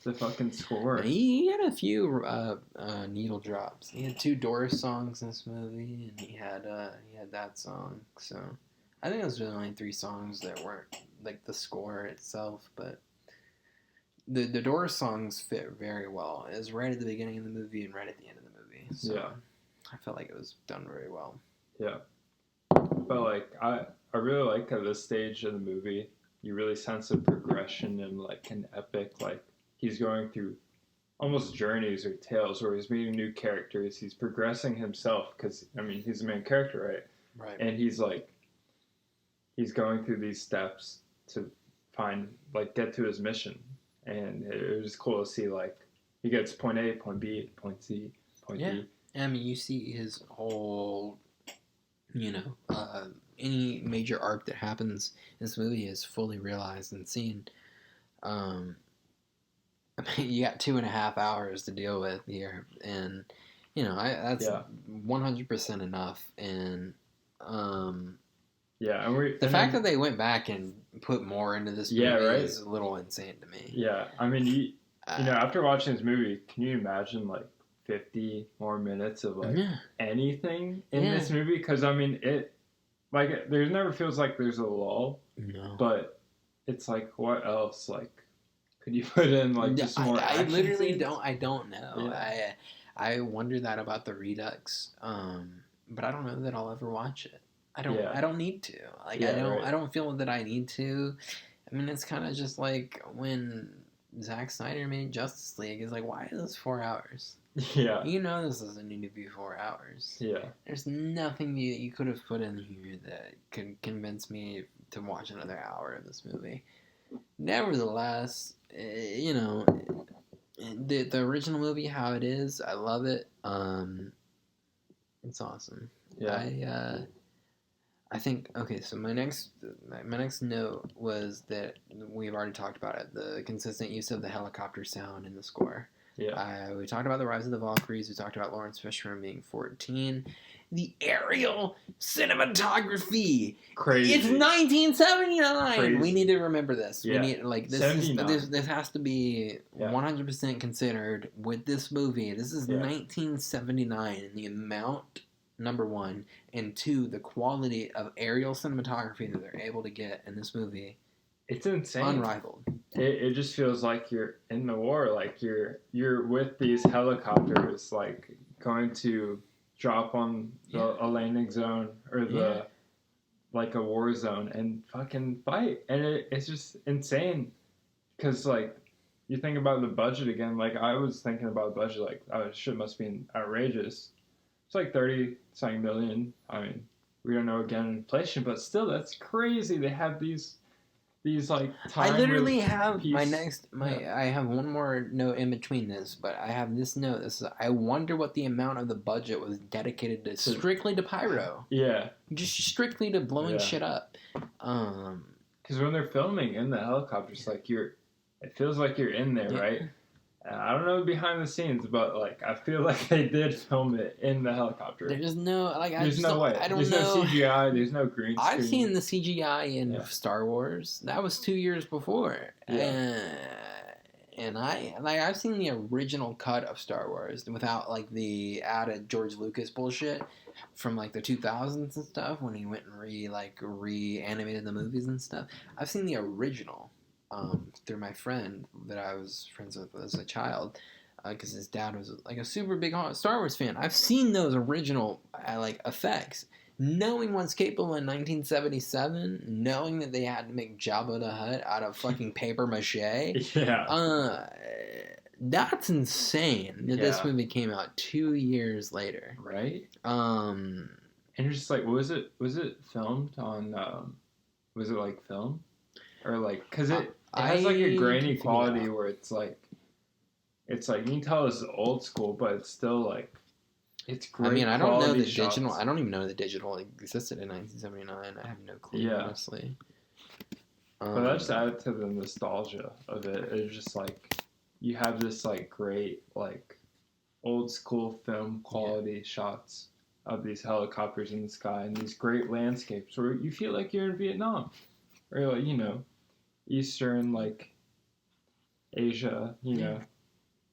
the fucking score. He had a few needle drops. He had 2 Doors songs in this movie, and he had that song. So I think those were the only 3 songs that weren't like the score itself, but the Doors songs fit very well. It was right at the beginning of the movie and right at the end of the movie. So I felt like it was done very well. Yeah. But like I really like at this stage of the movie, you really sense a progression and like an epic, like he's going through almost journeys or tales where he's meeting new characters. He's progressing himself because he's the main character, right? Right. And he's going through these steps to get to his mission. And it was just cool to see like he gets point A, point B, point C, point D. You see his whole, any major arc that happens in this movie is fully realized and seen. You got 2.5 hours to deal with here, and that's 100% enough. And and the fact that they went back and put more into this movie is a little insane to me. Yeah, after watching this movie, can you imagine like 50 more minutes of like anything in this movie? Because it there never feels like there's a lull. No. But it's like, what else? Like, could you put in like just more? I literally don't. I don't know. Yeah. I wonder that about the Redux, but I don't know that I'll ever watch it. I don't. I don't need to. Like I don't feel that I need to. It's kind of just like when Zack Snyder made Justice League. It's like, why is this 4 hours? Yeah. This doesn't need to be 4 hours. Yeah. There's nothing that you could have put in here that could convince me to watch another hour of this movie. Nevertheless, the original movie, how it is, I love it. It's awesome. Yeah. I think, okay, so my next note was that we've already talked about it, the consistent use of the helicopter sound in the score. Yeah. We talked about the Rise of the Valkyries. We talked about Lawrence Fishburne being 14. The aerial cinematography. Crazy. It's 1979. Crazy. We need to remember this. Yeah. We need this has to be 100% considered with this movie. This is 1979, and the amount, number one, and two, the quality of aerial cinematography that they're able to get in this movie. It's insane. Unrivaled. It just feels like you're in the war, like you're with these helicopters, like going to drop on a landing zone or like a war zone and fucking fight, and it's just insane. Because like you think about the budget again, like I was thinking about the budget, like shit must be outrageous. It's like 30-something million. I mean, we don't know again inflation, but still, that's crazy. They have these these like I literally have I have one more note in between this, but I have this note. This is, I wonder what the amount of the budget was dedicated to strictly to pyro. Yeah. Just strictly to blowing shit up. Because when they're filming in the helicopters, like it feels like you're in there, right? I don't know behind the scenes, but like I feel like they did film it in the helicopter. There's no like there's no way. There's no CGI. There's no green screen. I've seen the CGI in Star Wars. That was 2 years before, and I've seen the original cut of Star Wars without like the added George Lucas bullshit from like the 2000s and stuff when he went and reanimated the movies and stuff. I've seen the original. Through my friend that I was friends with as a child, because his dad was like a super big Star Wars fan. I've seen those original like effects, knowing what's capable in 1977, knowing that they had to make Jabba the Hutt out of fucking paper mache. That's insane that this movie came out 2 years later, right? And you're just like, was it filmed on? Was it like film? Or like, because it has like a grainy quality where it's like you can tell it's old school, but it's still like, it's great. I mean, I don't know the digital. I don't even know the digital existed in 1979. I have no clue, honestly. But that just added to the nostalgia of it. It's just like you have this like great like old school film quality shots of these helicopters in the sky and these great landscapes where you feel like you're in Vietnam. Or like, Eastern like Asia,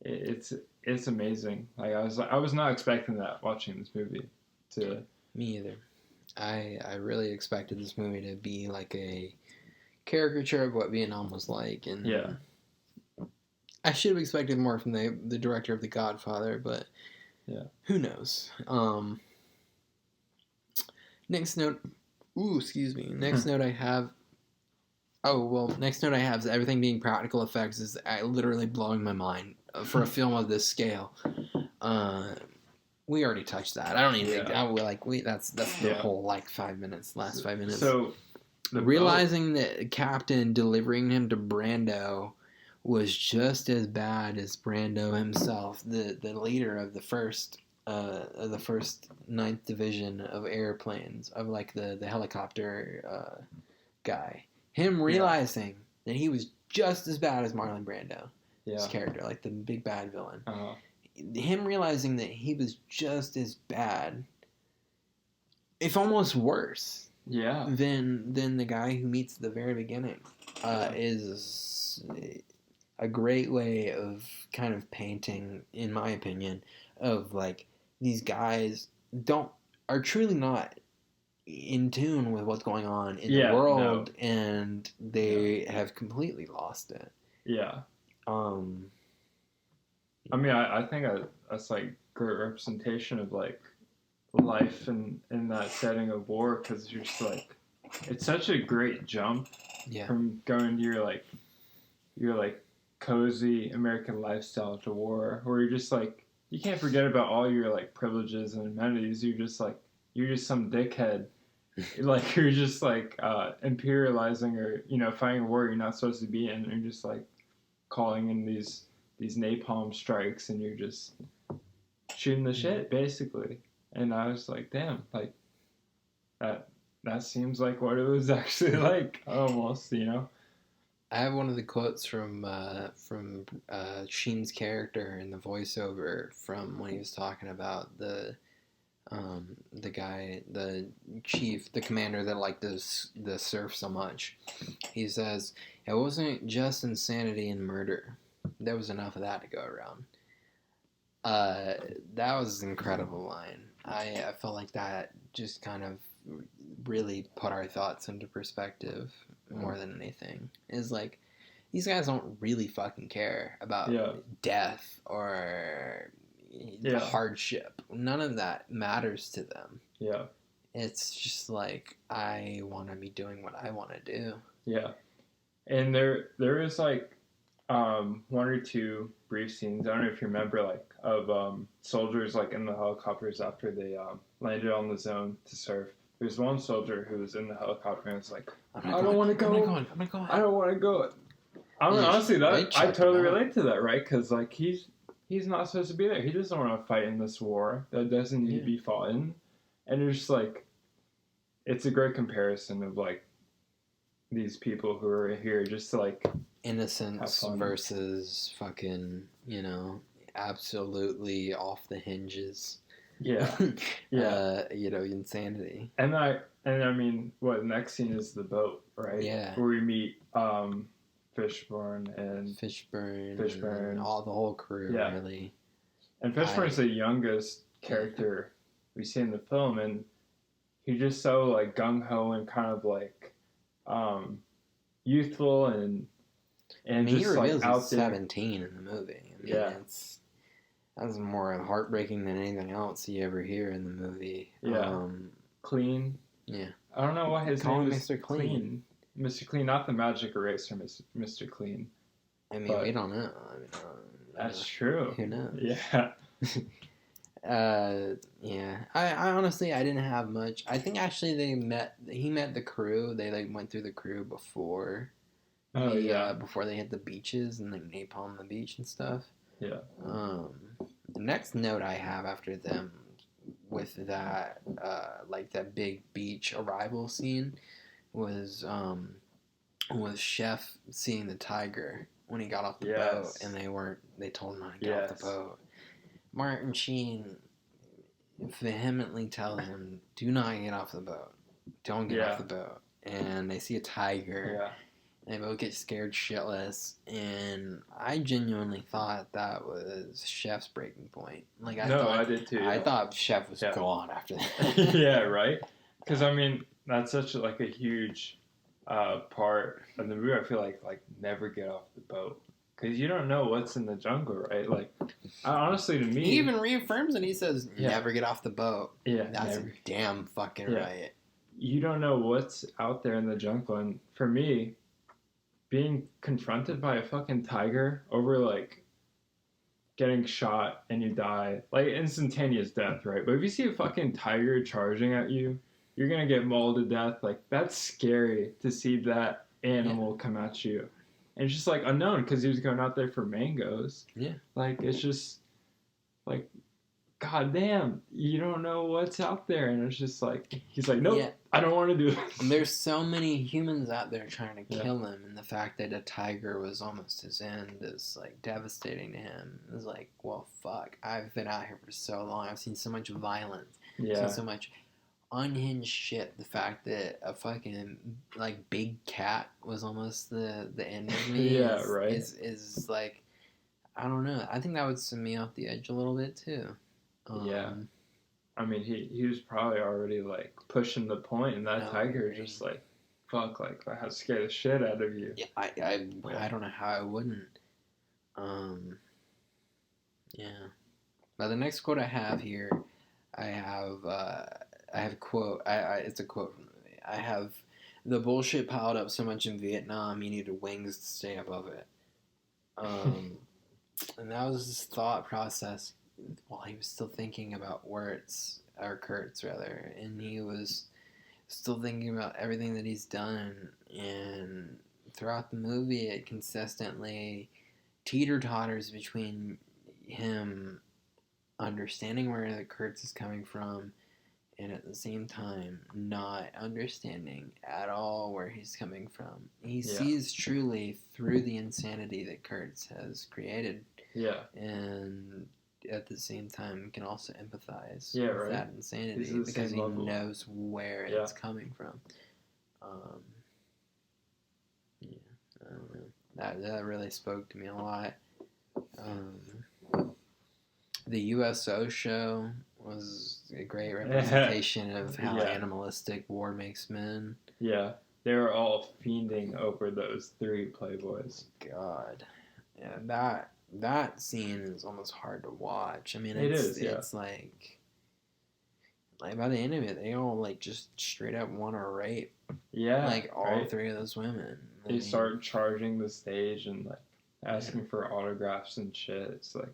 it's amazing. Like I was not expecting that watching this movie. Me either. I really expected this movie to be like a caricature of what Vietnam was like, and I should have expected more from the director of The Godfather, but who knows? Next note. Ooh, excuse me. Next note I have. Next note I have is everything being practical effects is literally blowing my mind for a film of this scale. We already touched that. I don't even think that's the whole last 5 minutes. So realizing that Captain delivering him to Brando was just as bad as Brando himself, the leader of the first 9th Division of airplanes, of like the helicopter guy. Him realizing that he was just as bad as Marlon Brando, his character, like the big bad villain. Him realizing that he was just as bad, if almost worse, than the guy who meets at the very beginning, is a great way of kind of painting, in my opinion, of like these guys are truly not in tune with what's going on in the world, and they have completely lost it. I mean, I think that's like great representation of like life in that setting of war, because you're just like, it's such a great jump from going to your like cozy American lifestyle to war, where you're just like, you can't forget about all your like privileges and amenities. You're just some dickhead. Like you're just like imperializing or fighting a war you're not supposed to be in. And you're just like calling in these napalm strikes, and you're just shooting the shit basically. And I was like, damn, like that seems like what it was actually like, almost, I have one of the quotes from Sheen's character in the voiceover from when he was talking about the guy, the chief, the commander that liked the surf so much. He says, it wasn't just insanity and murder. There was enough of that to go around. That was an incredible line. I felt like that just kind of really put our thoughts into perspective more than anything. It's like, these guys don't really fucking care about death or hardship. None of that matters to them. It's just like, I want to be doing what I want to do. And there is like one or two brief scenes, I don't know if you remember, like of soldiers like in the helicopters after they landed on the zone to surf, there's one soldier who was in the helicopter and was like, I don't want to go. I'm not going. I don't want to go. I mean, honestly, I totally relate to that, right? Because like he's not supposed to be there. He doesn't want to fight in this war that doesn't need to be fought in. And it's just like, it's a great comparison of like these people who are here just to like innocence versus fucking, absolutely off the hinges. Yeah. Yeah. Insanity. And I mean, what next scene is the boat, right? Yeah. Where we meet Fishburne and all the whole crew, really. And Fishburne's the youngest character we see in the film, and he's just so like gung ho and kind of like youthful and he reveals he's 17 in the movie. That's more heartbreaking than anything else you ever hear in the movie. Yeah. Clean. Yeah. I don't know why his name is Mr. Clean. Mr. Clean, not the magic eraser, Mr. Clean. I mean, we don't know. That's true. Who knows? Yeah. Yeah. I honestly, I didn't have much. I think actually he met the crew. They like went through the crew before. Before they hit the beaches and like napalm the beach and stuff. Yeah. The next note I have after them with that, like that big beach arrival scene was Chef seeing the tiger when he got off the boat, and they told him not to get off the boat. Martin Sheen vehemently tells him, do not get off the boat. Don't get off the boat. And they see a tiger. Yeah. They both get scared shitless, and I genuinely thought that was Chef's breaking point. Like I did too. I thought Chef was gone after that. Yeah, right. Because I mean, that's such a huge part of the movie. I feel like never get off the boat because you don't know what's in the jungle, right? Like, honestly, to me, he even reaffirms it. He says, "Never get off the boat." Yeah, that's damn fucking right. You don't know what's out there in the jungle, and for me, being confronted by a fucking tiger over like getting shot and you die, like instantaneous death, right? But if you see a fucking tiger charging at you, you're gonna get mauled to death. Like that's scary to see that animal come at you. And it's just like unknown because he was going out there for mangoes. Yeah. Like it's just like, god damn, you don't know what's out there. And it's just like, he's like, nope, I don't want to do this. There's so many humans out there trying to kill him, and the fact that a tiger was almost his end is like devastating to him. It's like, well, fuck, I've been out here for so long. I've seen so much violence. I've seen so much unhinged shit. The fact that a fucking like big cat was almost the end of me is like, I don't know. I think that would send me off the edge a little bit too. I mean, he was probably already like pushing the point, and that tiger just like, fuck, like that has scared the shit out of you. Yeah, I don't know how I wouldn't. Yeah. But the next quote I have here, I have a quote. It's a quote from the movie. I have, the bullshit piled up so much in Vietnam, you needed wings to stay above it. And that was his thought process while he was still thinking about Kurtz, and he was still thinking about everything that he's done, and throughout the movie it consistently teeter-totters between him understanding where the Kurtz is coming from and at the same time not understanding at all where he's coming from. He sees truly through the insanity that Kurtz has created. Yeah. And at the same time can also empathize with that insanity because he knows where it's coming from. I don't know. That really spoke to me a lot. The USO show was a great representation of how animalistic war makes men. Yeah, they were all fiending over those 3 playboys. God, yeah, that scene is almost hard to watch. I mean, it's like by the end of it, they all like just straight up want to rape. Yeah, like all 3 of those women. They start charging the stage and like asking for autographs and shit. It's like,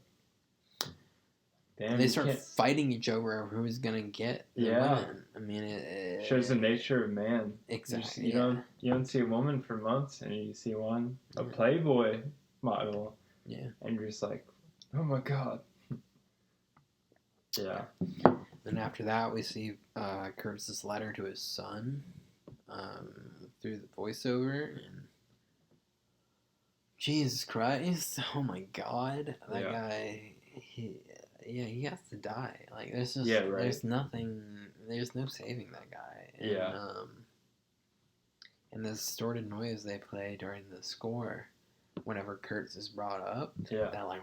Damn, they start fighting each over who's gonna get the women. I mean, it shows the nature of man. Exactly. You don't see a woman for months, and you see a Playboy model. Yeah. And you're just like, oh my god. Yeah. Then after that, we see Curtis's letter to his son through the voiceover, and Jesus Christ, oh my God, that guy, he has to die. Like, there's just, there's nothing, there's no saving that guy. And, and the distorted noise they play during the score, whenever Kurtz is brought up, that like,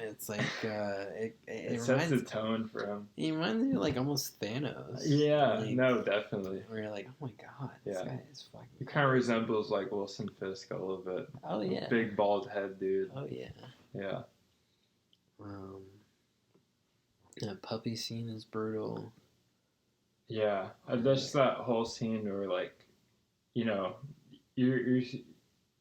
it's like, it sets the tone for him. He reminds me of, like, almost Thanos. Yeah, like, no, definitely. Where you're like, oh my god, this guy is fucking... He kind of resembles, like, Wilson Fisk a little bit. Oh, yeah. Big, bald head dude. Oh, yeah. Yeah. That puppy scene is brutal. Yeah. That's just that whole scene where, like, you know, you're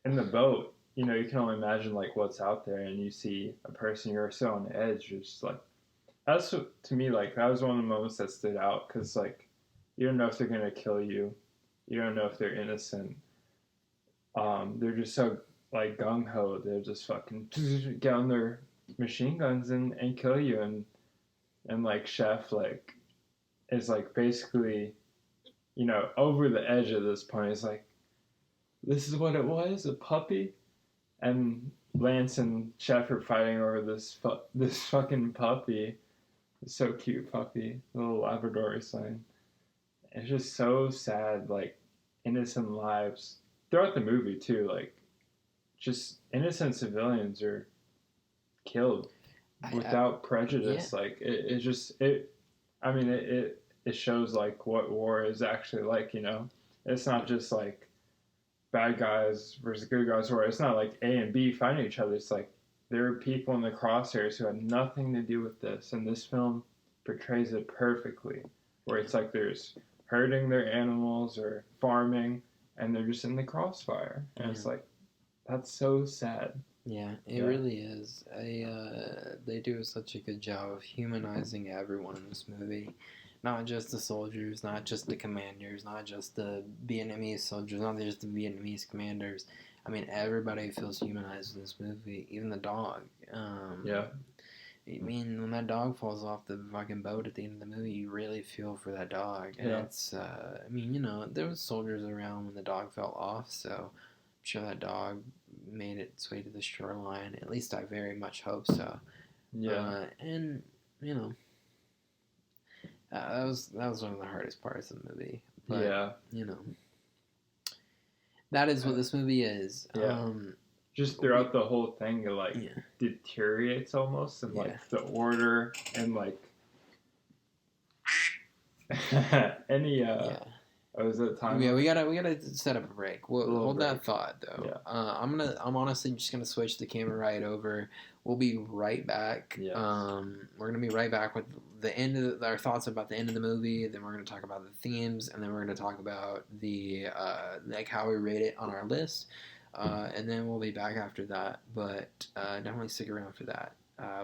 in the boat. You know, you can only imagine, like, what's out there, and you see a person, you're so on the edge, you're just like, that's what, to me, like, that was one of the moments that stood out, because, like, you don't know if they're going to kill you, you don't know if they're innocent, they're just so, like, gung-ho, they'll just fucking get on their machine guns and kill you, and, like, Chef, like, is, like, basically, you know, over the edge at this point, it's like, this is what it was, a puppy? And Lance and Chef are fighting over this fucking puppy. It's so cute puppy. Little Labrador sign. It's just so sad, like, innocent lives. Throughout the movie, too, like, just innocent civilians are killed without prejudice. Yeah. Like, it shows, like, what war is actually like, you know? It's not just, like, bad guys versus good guys, where it's not like A and B fighting each other. It's like there are people in the crosshairs who had nothing to do with this, and this film portrays it perfectly, where it's like there's herding their animals or farming, and they're just in the crossfire, and it's like, that's so sad. Yeah, it really is. They do such a good job of humanizing everyone in this movie. Not just the soldiers, not just the commanders, not just the Vietnamese soldiers, not just the Vietnamese commanders. I mean, everybody feels humanized in this movie, even the dog. I mean, when that dog falls off the fucking boat at the end of the movie, you really feel for that dog. And it's, I mean, you know, there was soldiers around when the dog fell off, so I'm sure that dog made its way to the shoreline. At least I very much hope so. Yeah. And, you know, that was one of the hardest parts of the movie. But, you know, that is what this movie is. Yeah. Just throughout the whole thing, it, like, deteriorates almost, and, like, the order, and, like, was it time? Yeah, we gotta set up a break. We'll hold that thought, though. Yeah. I'm honestly just gonna switch the camera right over. We'll be right back. Yes. We're gonna be right back with the end of our thoughts about the end of the movie. Then we're gonna talk about the themes, and then we're gonna talk about the like how we rate it on our list. And then we'll be back after that. But definitely stick around for that.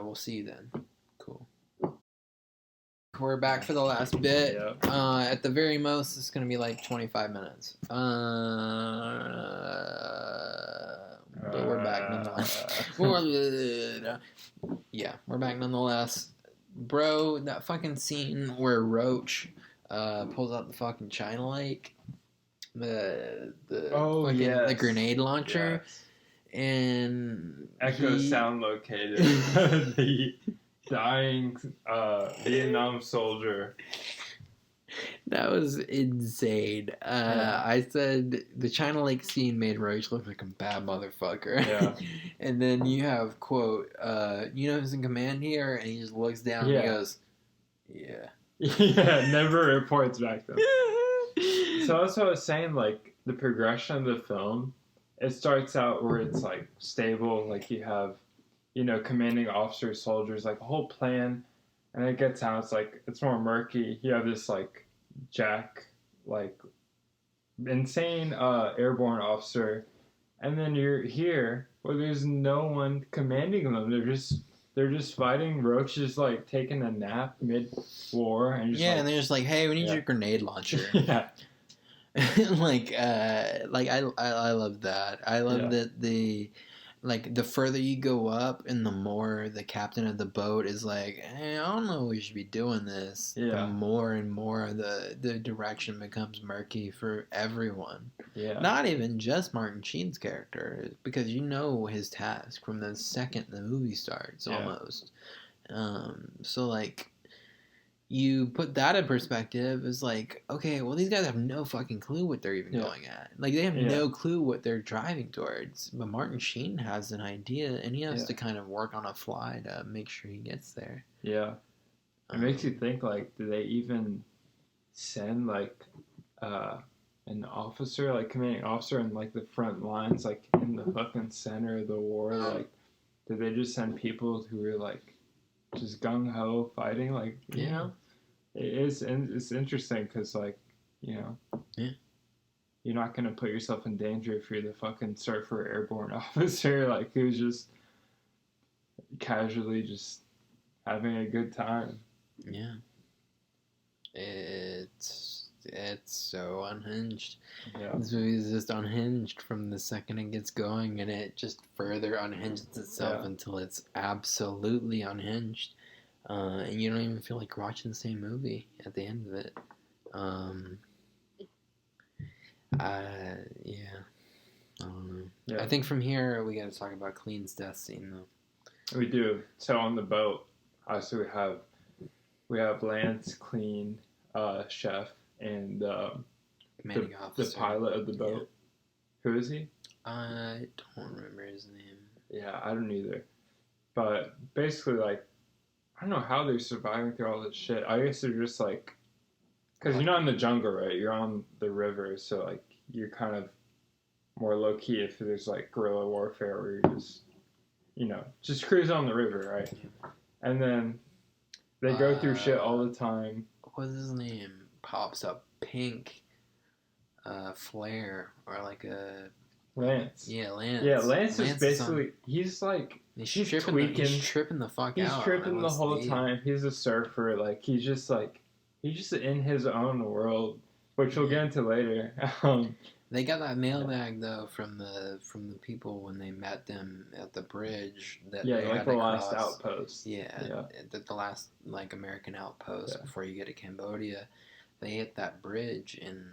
We'll see you then. Cool. We're back for the last bit. Yep. At the very most, it's going to be like 25 minutes. But we're back nonetheless. We're back nonetheless. Bro, that fucking scene where Roach pulls out the fucking China Lake, the grenade launcher, and Echo sound located. The dying Vietnam soldier. That was insane. I said the China Lake scene made Roach look like a bad motherfucker. Yeah. And then you have, quote, you know who's in command here? And he just looks down and he goes, yeah. Yeah, never reports back though. So that's what I was saying, like, the progression of the film, it starts out where it's, like, stable, like you have, you know, commanding officers, soldiers, like a whole plan, and it gets out, it's like, it's more murky. You have this, like, Jack, like, insane airborne officer, and then you're here where there's no one commanding them. They're just they're just fighting. Roach is like taking a nap mid-war, and just and they're just like, "Hey, we need your grenade launcher." like I love that. I love that the further you go up and the more the captain of the boat is like, hey, I don't know if we should be doing this. The more and more the direction becomes murky for everyone. Not even just Martin Sheen's character, because you know his task from the second the movie starts almost. So like, you put that in perspective, is like, okay, well, these guys have no fucking clue what they're even going at. Like, they have no clue what they're driving towards. But Martin Sheen has an idea, and he has to kind of work on a fly to make sure he gets there. Yeah. It makes you think, like, do they even send, like, an officer, like, commanding officer in, like, the front lines, like, in the fucking center of the war? Like, did they just send people who were, like, just gung-ho fighting? Like, you know? It's interesting because, like, you know, you're not going to put yourself in danger if you're the fucking surfer airborne officer, like, who's just casually just having a good time. Yeah. It's so unhinged. Yeah. This movie is just unhinged from the second it gets going, and it just further unhinges itself until it's absolutely unhinged. And you don't even feel like watching the same movie at the end of it. Yeah. I don't know. Yeah. I think from here we got to talk about Clean's death scene, though. We do. So on the boat, obviously we have Lance, Clean, Chef, and the pilot of the boat. Yeah. Who is he? I don't remember his name. Yeah, I don't either. But basically, like, I don't know how they're surviving through all this shit. I guess they're just like, because you're not in the jungle, right? You're on the river, so like you're kind of more low key if there's like guerrilla warfare where you're just, you know, just cruise on the river, right? And then they go through shit all the time. What's his name? Pops up pink flare or like a Lance. Yeah, Lance. Yeah, Lance is basically he's like he's tweaking. He's tripping the fuck out. He's tripping the whole time. He's a surfer. Like he's just in his own world, which we'll get into later. They got that mailbag though from the people when they met them at the bridge. That they like had the last outpost. Yeah. The last like American outpost before you get to Cambodia. They hit that bridge and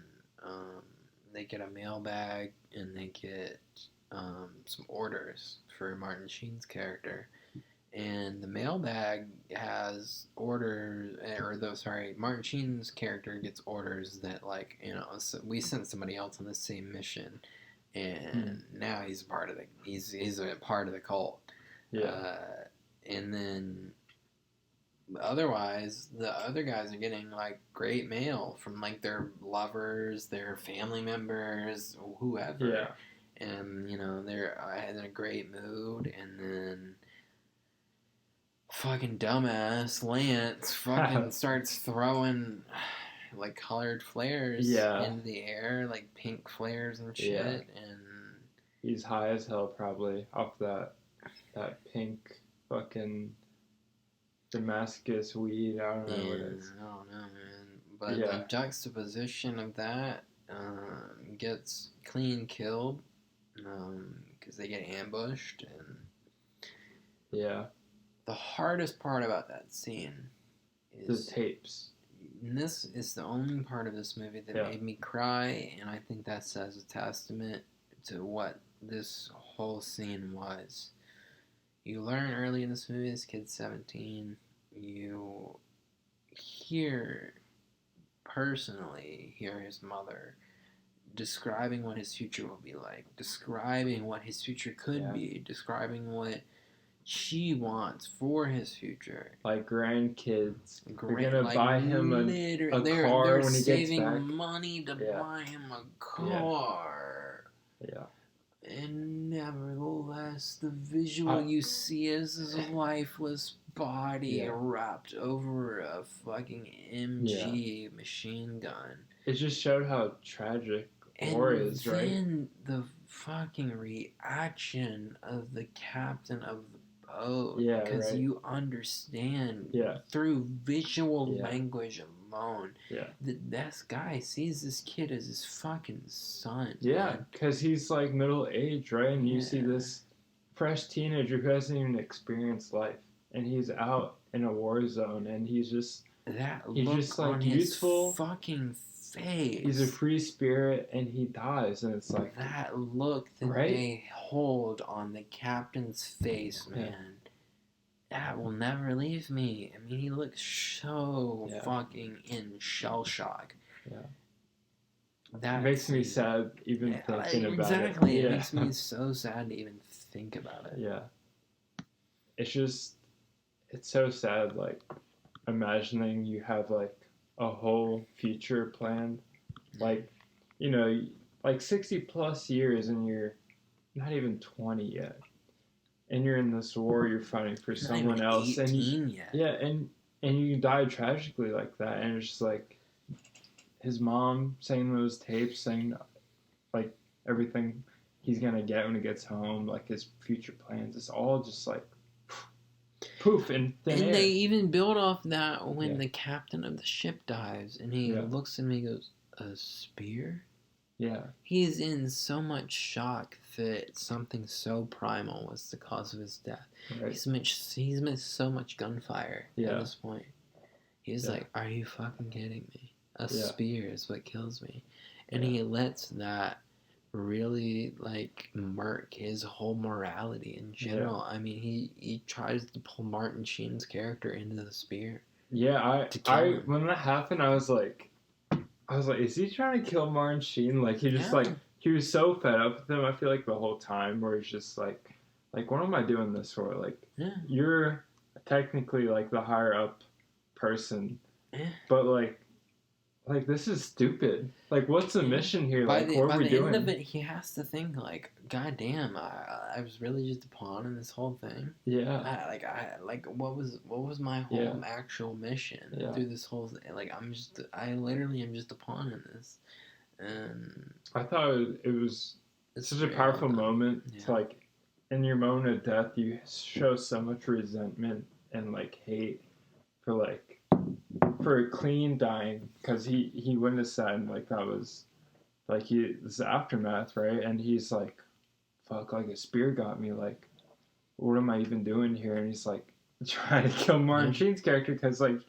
they get a mailbag and they get some orders for Martin Sheen's character. And the mailbag has orders, Martin Sheen's character gets orders that, like, you know, so we sent somebody else on the same mission, and now he's a part of the cult. Yeah. And then otherwise, the other guys are getting like great mail from like their lovers, their family members, whoever. Yeah. And you know they're in a great mood, and then fucking dumbass Lance fucking starts throwing like colored flares into the air, like pink flares and shit, and he's high as hell probably off that pink fucking Damascus weed. I don't know what it is. I don't know, man. But the juxtaposition of that gets Clean killed because they get ambushed, and the hardest part about that scene is the tapes. And this is the only part of this movie that made me cry, and I think that says a testament to what this whole scene was. You learn early in this movie, this kid's 17, you personally hear his mother describing what his future will be like, describing what his future could be, describing what she wants for his future. Like grandkids. They're going to buy him a car when he gets back. They're saving money to buy him a car. Yeah. And nevertheless, the visual you see is his lifeless body wrapped over a fucking MG machine gun. It just showed how tragic war is, right? And then the fucking reaction of the captain boat. Yeah, because you understand through visual language alone. Yeah, this guy sees this kid as his fucking son. Yeah, because he's like middle aged, right? And you see this fresh teenager who hasn't even experienced life, and he's out in a war zone, and he's just like youthful, fucking face. He's a free spirit, and he dies, and it's like that look that they hold on the captain's face, man. That will never leave me. I mean, he looks so fucking in shell shock. Yeah. That makes me sad even thinking about it. Exactly. It makes me so sad to even think about it. Yeah. It's so sad, like, imagining you have, like, a whole future planned. Like, you know, like 60 plus years and you're not even 20 yet. And you're in this war, you're fighting for someone else. And you die tragically like that. And it's just like his mom saying those tapes, saying like everything he's gonna get when he gets home, like his future plans. It's all just like poof in thin air. And they even build off that when the captain of the ship dies, and he looks at me and goes, "A spear?" Yeah. He's in so much shock that something so primal was the cause of his death. Right. He's missed so much gunfire at this point. He's like, "Are you fucking kidding me? A spear is what kills me." And he lets that really like murk his whole morality in general. I mean, he tries to pull Martin Sheen's character into the spear. Yeah, when that happened, I was like, is he trying to kill Martin Sheen? Like, he just like, he was so fed up with him. I feel like the whole time, where he's just like, what am I doing this for? Like, you're technically like the higher up person, but like this is stupid. Like, what's the mission here? Like, what are we doing? By the end of it, he has to think like, God damn, I was really just a pawn in this whole thing. Yeah. What was my whole actual mission through this whole thing? Like, I literally am just a pawn in this. And I thought it was such a powerful moment. To, like, in your moment of death, you show so much resentment and like hate for clean dying, because he witnessed that, and like that was like this aftermath, right? And he's like, fuck, like a spear got me, like what am I even doing here? And he's like trying to kill Martin Sheen's character, because like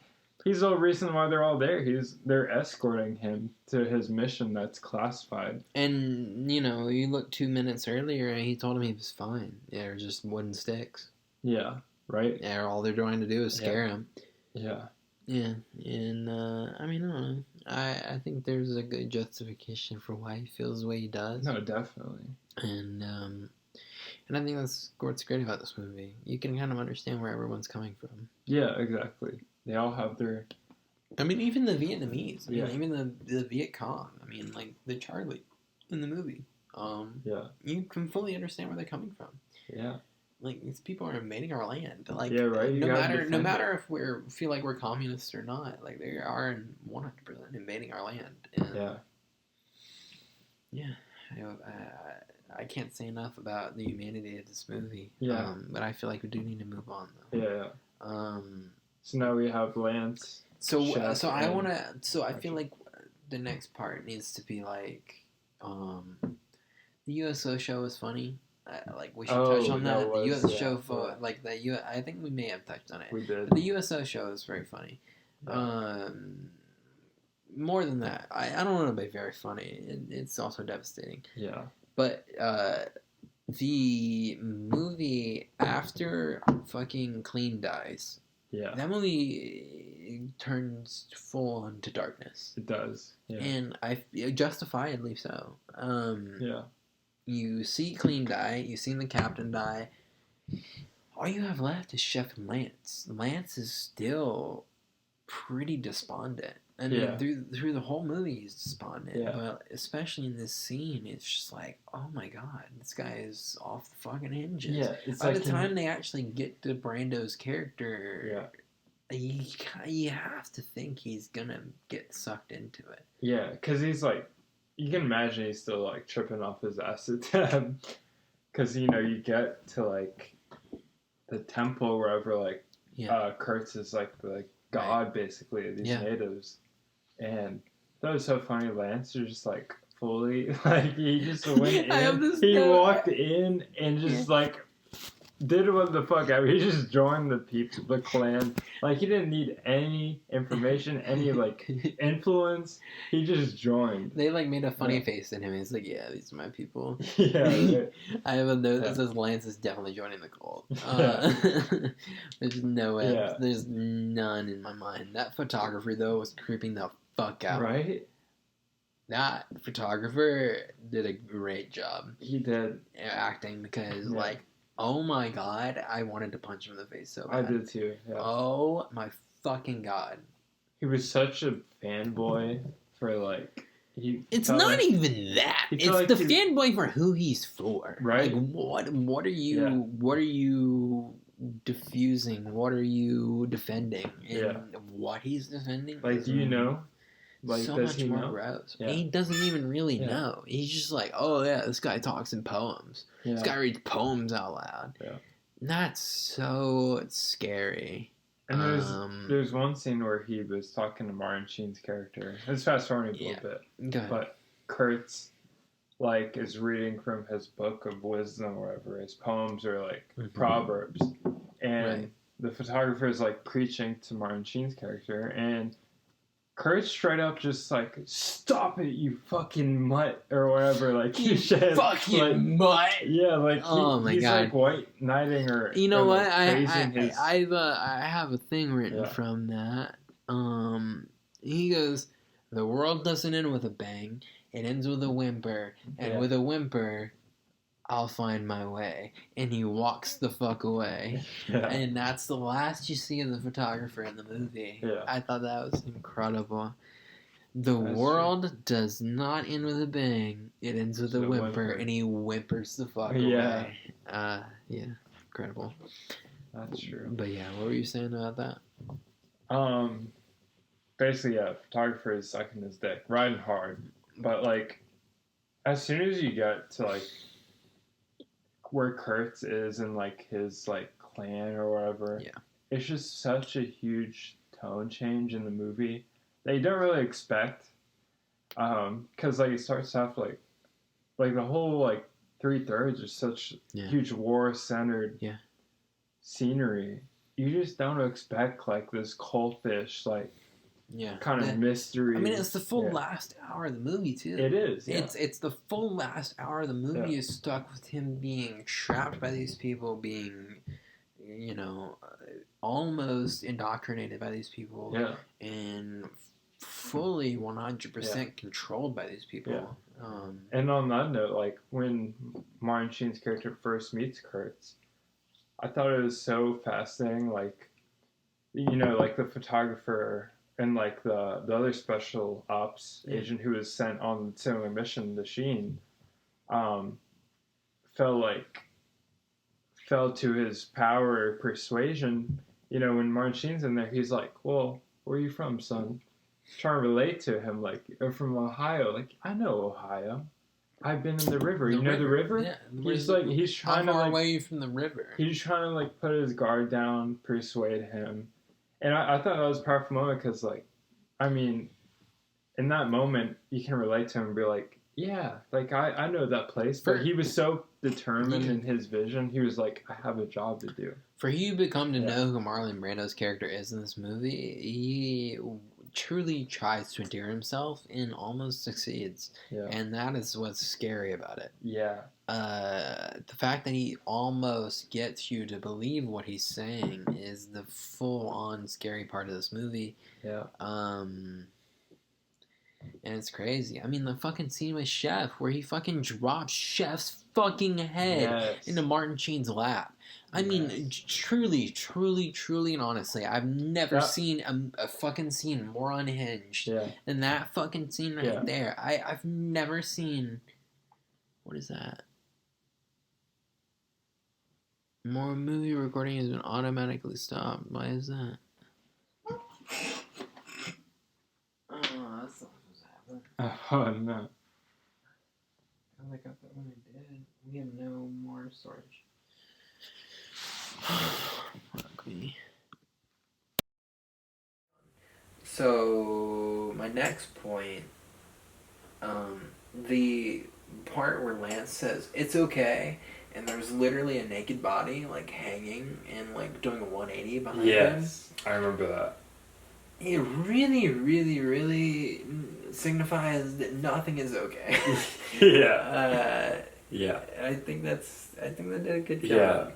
he's the reason why they're all there. They're escorting him to his mission that's classified. And you know, you look 2 minutes earlier and he told him he was fine. They're just wooden sticks. Yeah, right. Yeah, all they're trying to do is scare him. Yeah. Yeah, and I mean, I don't know. I think there's a good justification for why he feels the way he does. No, definitely. And I think that's what's great about this movie. You can kind of understand where everyone's coming from. Yeah, exactly. They all have their... I mean, even the Vietnamese. I mean, even the Viet Cong. I mean, like, the Charlie in the movie. You can fully understand where they're coming from. Yeah. Like, these people are invading our land. Like, right. No matter if we feel like we're communists or not, like, they are 100% invading our land. And, I can't say enough about the humanity of this movie. Yeah. But I feel like we do need to move on, though. Yeah. So now we have Lance. I feel like the next part needs to be like, the USO show is funny. Like, we should touch on that. The USO show, I think we may have touched on it. We did. But the USO show is very funny. More than that, I don't want to be very funny. It's also devastating. Yeah. But the movie after fucking Clean dies, that movie turns full into darkness. It does. Yeah. And justifiably so. You see Clean die, you've seen the captain die. All you have left is Chef and Lance. Lance is still pretty despondent. I mean, through the whole movie, he's despondent. Yeah. But especially in this scene, it's just like, oh my god, this guy is off the fucking hinges. Yeah, By the time they actually get to Brando's character, you have to think he's gonna get sucked into it. Yeah, because he's like, you can imagine he's still like tripping off his acid, because you get to like the temple wherever like Kurtz is like the god basically of these natives, and that was so funny. Lance was just like fully like he just went in. He walked in and just like did what the fuck ever. He just joined the clan. Like he didn't need any information, any like influence. He just joined. They like made a funny face at him. He's like, "Yeah, these are my people." Yeah. Right. I have a note that says Lance is definitely joining the cult. There's no way. Yeah. There's none in my mind. That photographer though was creeping the fuck out. Right. That photographer did a great job. He did acting because like. Oh my god, I wanted to punch him in the face so bad. I did too, yeah. Oh my fucking god. He was such a fanboy for like... It's not like, even that. It's like the fanboy for who he's for. Right. Like, what are you diffusing? What are you defending? And what he's defending? Like, do you know? Like, so much more gross. Yeah. He doesn't even really know. He's just like, oh yeah, this guy talks in poems. Yeah. This guy reads poems out loud. Yeah. That's so scary. And there's one scene where he was talking to Martin Sheen's character. It's fast forwarding a little bit. But Kurtz like is reading from his book of wisdom or whatever. His poems are like proverbs. And the photographer is like preaching to Martin Sheen's character, and Kurt's straight up just like, stop it, you fucking mutt, or whatever. Like, he said, fucking like, mutt. Yeah, like, he's God. Like white knighting or. You know what? Like, I have a thing written from that. He goes, the world doesn't end with a bang. It ends with a whimper, and with a whimper, I'll find my way. And he walks the fuck away. Yeah. And that's the last you see of the photographer in the movie. Yeah. I thought that was incredible. The world does not end with a bang. It ends with a whimper, and he whimpers the fuck away. Yeah, incredible. That's true. But yeah, what were you saying about that? Basically, photographer is sucking his dick, riding hard. But, like, as soon as you get to, like, where Kurtz is in like his like clan or whatever, it's just such a huge tone change in the movie that you don't really expect, because like it starts off like the whole like 3/3 is such huge war centered scenery. You just don't expect like this cultish like kind of mystery. I mean, it's the full last hour of the movie too. It is. Yeah. It's the full last hour of the movie is stuck with him being trapped by these people, being, you know, almost indoctrinated by these people, and fully 100% controlled by these people. Yeah. And on that note, like when Martin Sheen's character first meets Kurtz, I thought it was so fascinating. Like, you know, like the photographer. And, like, the other special ops agent who was sent on a similar mission to Sheen fell to his power of persuasion. You know, when Martin Sheen's in there, he's like, well, where are you from, son? Trying to relate to him, like, I'm from Ohio. Like, I know Ohio. I've been in the river. You know the river? Yeah. He's trying to, how far like... away are you from the river? He's trying to, like, put his guard down, persuade him. And I thought that was a powerful moment because, like, I mean, in that moment, you can relate to him and be like, yeah, like, I know that place. But he was so determined in his vision. He was like, I have a job to do. For you to come to know who Marlon Brando's character is in this movie, he truly tries to endear himself and almost succeeds. Yeah. And that is what's scary about it. Yeah. The fact that he almost gets you to believe what he's saying is the full-on scary part of this movie. Yeah. And it's crazy. I mean, the fucking scene with Chef where he fucking drops Chef's fucking head into Martin Sheen's lap. I mean, truly, and honestly, I've never seen a fucking scene more unhinged than that fucking scene right there. I've never seen... What is that? More movie recording has been automatically stopped. Why is that? Oh, that's not supposed to happen. Oh, no. I got that when I did. We have no more storage. So my next point, the part where Lance says it's okay, and there's literally a naked body like hanging and like doing a 180 behind him. Yes, I remember that. It really, really, really signifies that nothing is okay. Yeah. Yeah. I think they did a good job. Yeah.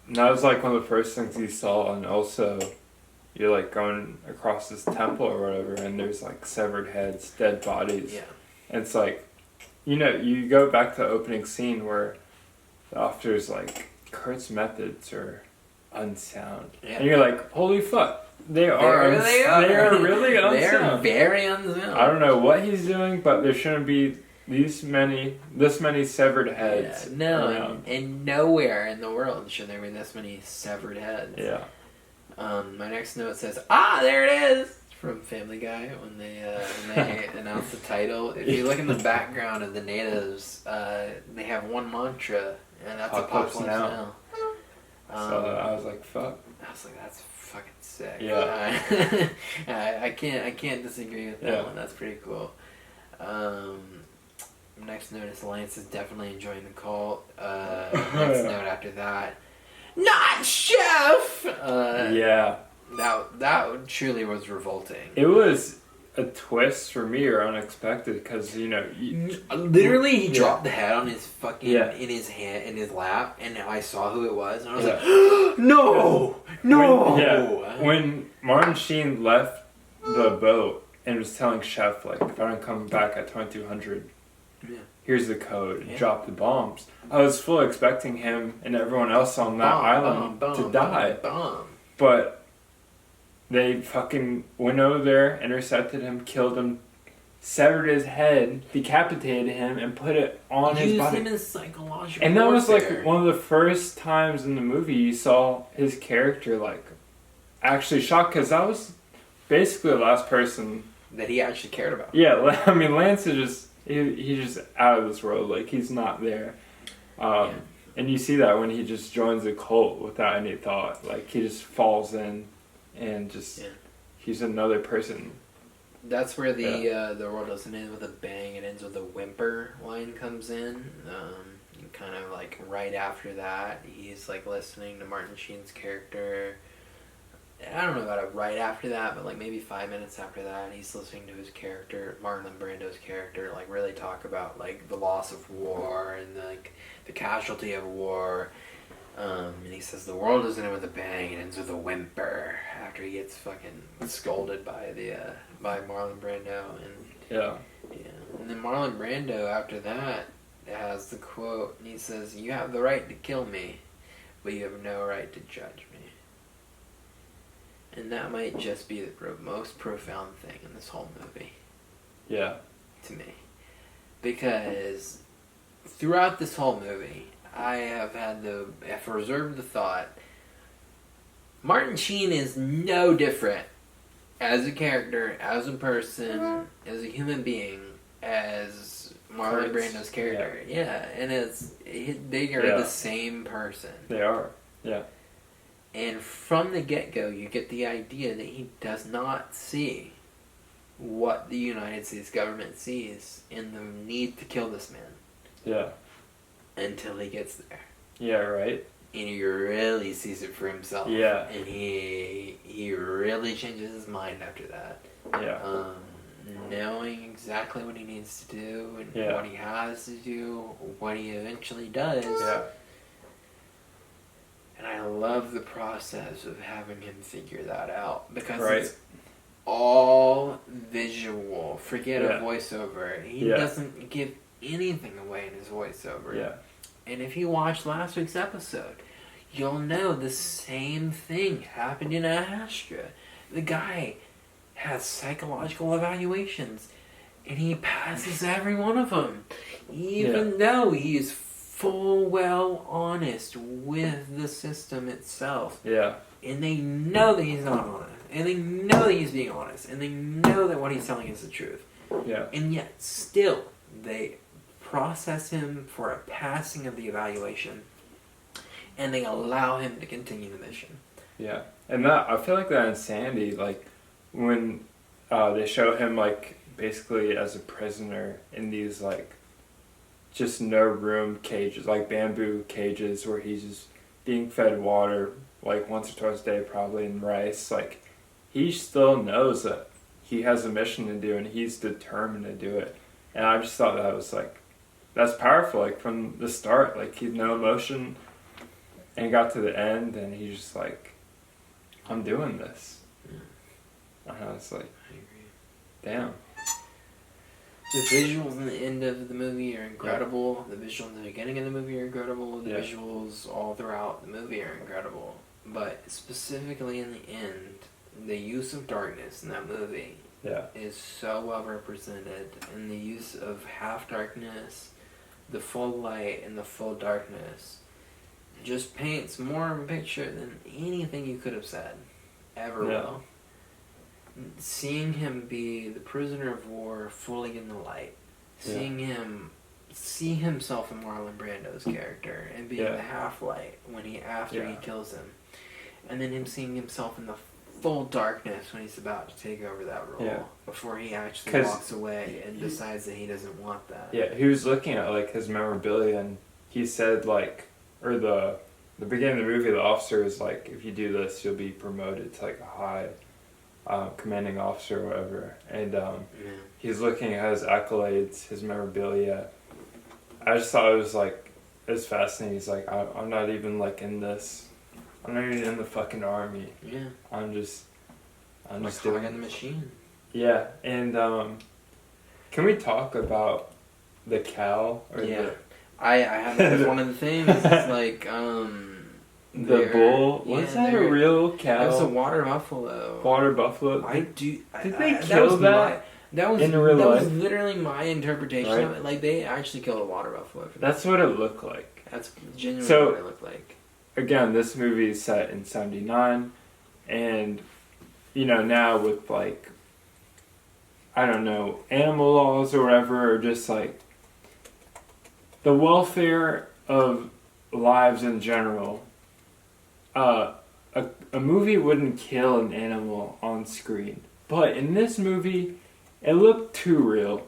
And that was like one of the first things you saw, and also you're like going across this temple or whatever, and there's like severed heads, dead bodies. Yeah. And it's like, you go back to the opening scene where the officer's like, Kurt's methods are unsound. Yeah. And you're like, holy fuck. They are really unsound. They are very unsound. I don't know what he's doing, but there shouldn't be this many severed heads. Yeah, no, and nowhere in the world should there be this many severed heads. Yeah. My next note says, there it is! From Family Guy, when they announce the title. If you look in the background of the natives, they have one mantra, and that's Apocalypse Now. So I was like, fuck. I was like, that's fucking sick. Yeah. I can't disagree with that one. That's pretty cool. Next note is Lance is definitely enjoying the cult. Next note after that, not Chef! Yeah. That truly was revolting. It was a twist for me, or unexpected, because literally he dropped the head on his fucking in his hand, in his lap, and I saw who it was, and I was like, no. When Martin Sheen left the boat and was telling Chef, like, if I don't come back at 2200, here's the code, and drop the bombs, I was fully expecting him and everyone else on that island to die. But they fucking went over there, intercepted him, killed him, severed his head, decapitated him, and put it on his body. Used him as psychological and that was like one of the first times in the movie you saw his character like actually shocked, because that was basically the last person that he actually cared about. Yeah, I mean, Lance is just he's just out of this world. Like, he's not there. And you see that when he just joins the cult without any thought. Like, he just falls in and just he's another person. That's where the world doesn't end with a bang. It ends with a whimper line comes in. Kind of like right after that, he's like listening to Martin Sheen's character. I don't know about it right after that, but like maybe 5 minutes after that, he's listening to his character, Marlon Brando's character, like really talk about like the loss of war and like the casualty of war. And he says the world doesn't end with a bang; it ends with a whimper. After he gets fucking scolded by Marlon Brando, and and then Marlon Brando after that has the quote, and he says, "You have the right to kill me, but you have no right to judge me." And that might just be the most profound thing in this whole movie. Yeah. To me. Because throughout this whole movie, I've reserved the thought, Martin Sheen is no different as a character, as a person, as a human being, as Marlon Brando's character. Yeah, and they are the same person. They are, yeah. And from the get-go, you get the idea that he does not see what the United States government sees in the need to kill this man. Yeah. Until he gets there. Yeah, right. And he really sees it for himself. Yeah. And he really changes his mind after that. Yeah. Knowing exactly what he needs to do and what he has to do, what he eventually does. Yeah. And I love the process of having him figure that out, because it's all visual. Forget a voiceover. He doesn't give anything away in his voiceover. Yeah. And if you watch last week's episode, you'll know the same thing happened in Astra. The guy has psychological evaluations, and he passes every one of them, even though he is full well honest with the system itself. Yeah. And they know that he's not honest. And they know that he's being honest. And they know that what he's telling is the truth. Yeah. And yet, still, they process him for a passing of the evaluation. And they allow him to continue the mission. Yeah. And that, I feel like that insanity, like, when they show him like basically as a prisoner in these like just no room cages, like bamboo cages where he's just being fed water like once or twice a day probably, and rice. Like he still knows that he has a mission to do and he's determined to do it. And I just thought that was like, that's powerful, like from the start. Like he had no emotion and got to the end and he's just like, I'm doing this. I know, it's like, damn. The visuals in the end of the movie are incredible. The visuals in the beginning of the movie are incredible. The visuals all throughout the movie are incredible. But specifically in the end, the use of darkness in that movie is so well represented. And the use of half darkness, the full light, and the full darkness just paints more of a picture than anything you could have said ever will. Seeing him be the prisoner of war fully in the light, seeing him see himself in Marlon Brando's character and being the half-light when after he kills him, and then him seeing himself in the full darkness when he's about to take over that role before he actually walks away and decides that he doesn't want that. Yeah, he was looking at like his memorabilia and he said like, or the beginning of the movie, the officer was like, if you do this, you'll be promoted to like a high commanding officer or whatever, and he's looking at his accolades, his memorabilia. I just thought it was fascinating. He's like, I'm not even like in this. I'm not even in the fucking army. Yeah. I'm just doing in the machine. Yeah, and can we talk about the cow? Or I have that's one of the things. It's like the bull? Was that a real cow? That was a water buffalo. Water buffalo? Did they kill that? That was in real life? Was literally my interpretation of it. Like they actually killed a water buffalo. That's what it looked like. That's genuinely what it looked like. Again, this movie is set in '79, and now with like, I don't know, animal laws or whatever, or just like the welfare of lives in general. A movie wouldn't kill an animal on screen, but in this movie, it looked too real,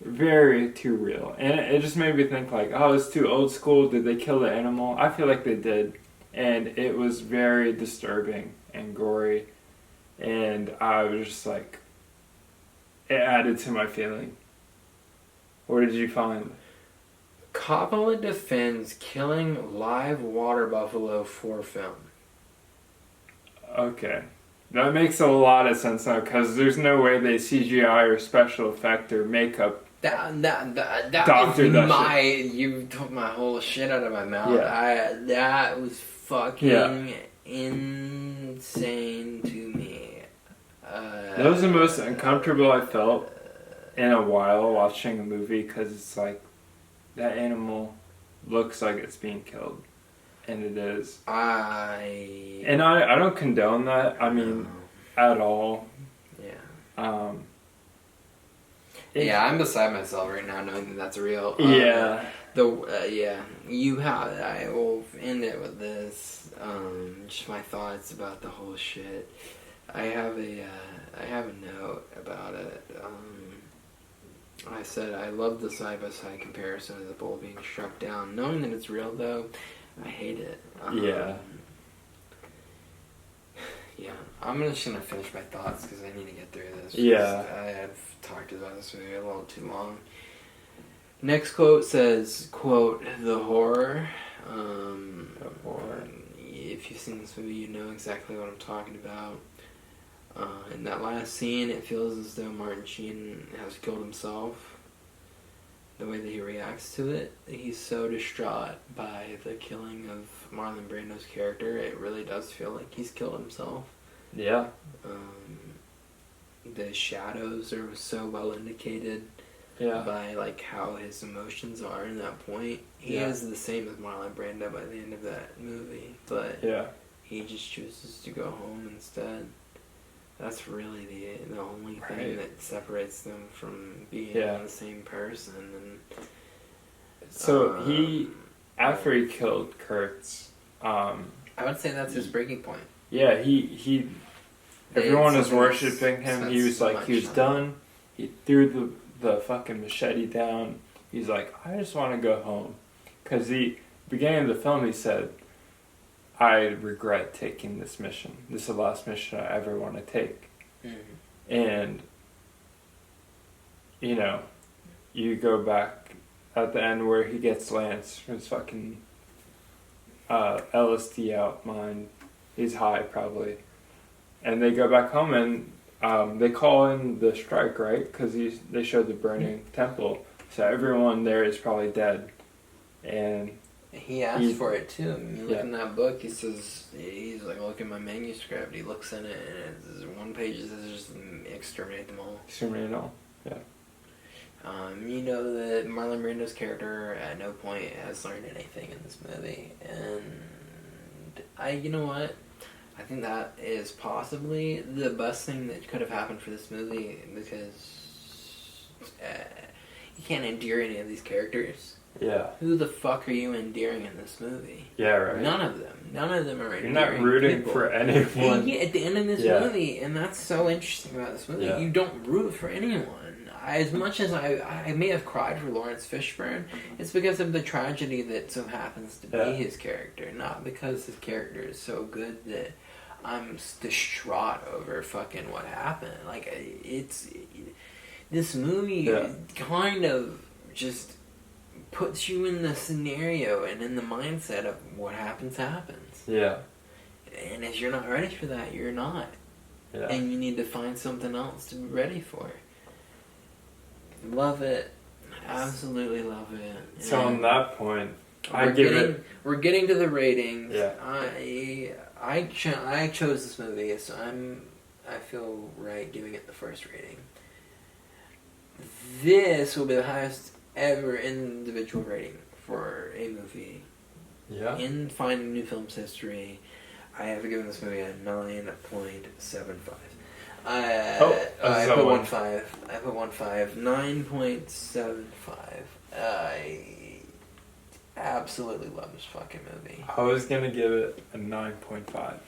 very too real, and it just made me think like, oh, it's too old school. Did they kill the animal? I feel like they did, and it was very disturbing and gory, and I was just like, it added to my feeling. What did you find? Coppola defends killing live water buffalo for film. Okay. That makes a lot of sense now, because there's no way they CGI or special effect or makeup. You took my whole shit out of my mouth. Yeah. That was fucking insane to me. That was the most uncomfortable I felt in a while watching a movie, because it's like, that animal looks like it's being killed, and it is. I don't condone that. I mean, at all. Yeah. I'm beside myself right now, knowing that that's real. Yeah. I will end it with this. Just my thoughts about the whole shit. I have a note about it. I said I love the side-by-side comparison of the bull being struck down. Knowing that it's real, though, I hate it. I'm just going to finish my thoughts because I need to get through this. I've talked about this movie a little too long. Next quote says, quote, the horror. If you've seen this movie, you know exactly what I'm talking about. In that last scene, it feels as though Martin Sheen has killed himself. The way that he reacts to it, he's so distraught by the killing of Marlon Brando's character. It really does feel like he's killed himself. Yeah. The shadows are so well indicated by like how his emotions are in that point. He is the same as Marlon Brando by the end of that movie, but he just chooses to go home instead. That's really the only thing that separates them from being the same person. And so he, after he killed Kurtz, I would say that's his breaking point. Yeah, he Everyone was worshiping him. He was like, he was done. He threw the fucking machete down. He's like, I just want to go home. Because beginning of the film, he said, I regret taking this mission. This is the last mission I ever want to take. Mm-hmm. And, you know, you go back at the end where he gets Lance from his fucking LSD out mind. He's high, probably. And they go back home and they call in the strike, right? Because they showed the burning temple. So everyone there is probably dead. And he asked for it too. I mean, you look in that book, he says, he's like, look at my manuscript. He looks in it, and it's one page that says just exterminate them all. Exterminate all, yeah. You know that Marlon Brando's character at no point has learned anything in this movie. And you know what? I think that is possibly the best thing that could have happened for this movie, because you can't endear any of these characters. Yeah. Who the fuck are you endearing in this movie? Yeah, right. None of them. None of them are endearing. You're not rooting people. for anyone. And at the end of this movie, and that's so interesting about this movie, you don't root for anyone. As much as I may have cried for Lawrence Fishburne, it's because of the tragedy that so happens to be his character, not because his character is so good that I'm distraught over fucking what happened. Like, this movie kind of just puts you in the scenario and in the mindset of what happens. Yeah. And if you're not ready for that, you're not. Yeah. And you need to find something else to be ready for. Love it. Absolutely love it. So on that point, we're getting to the ratings. Yeah. I chose this movie, so I feel right giving it the first rating. This will be the highest ever individual rating for a movie. Yeah. In Finding New Films history, I have given this movie a 9.75. I put 1.5. I put 1.5. 9.75. I absolutely love this fucking movie. I was gonna give it a 9.5.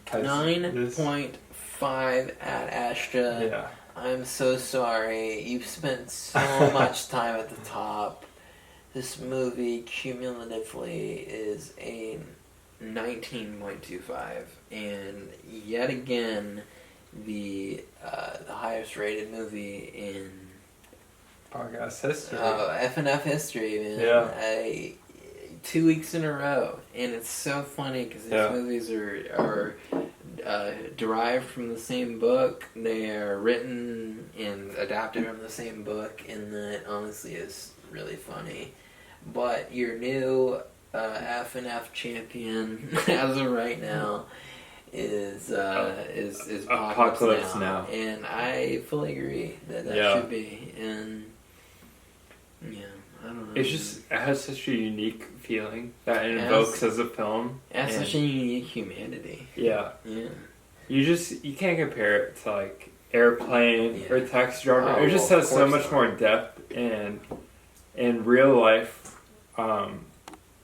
9.5 at Astra. Yeah. I'm so sorry. You've spent so much time at the top. This movie cumulatively is a 19.25, and yet again, the highest rated movie in podcast history. FNF history, man. Yeah. 2 weeks in a row, and it's so funny because these movies are derived from the same book. They are written and adapted from the same book, and that honestly is really funny. But your new FNF champion, as of right now, is Apocalypse Now, and I fully agree that should be. And I don't know. It has such a unique feeling that it invokes as a film. It has such a unique humanity. Yeah. Yeah. You can't compare it to like Airplane or Taxi Driver. It just has so much more depth and real life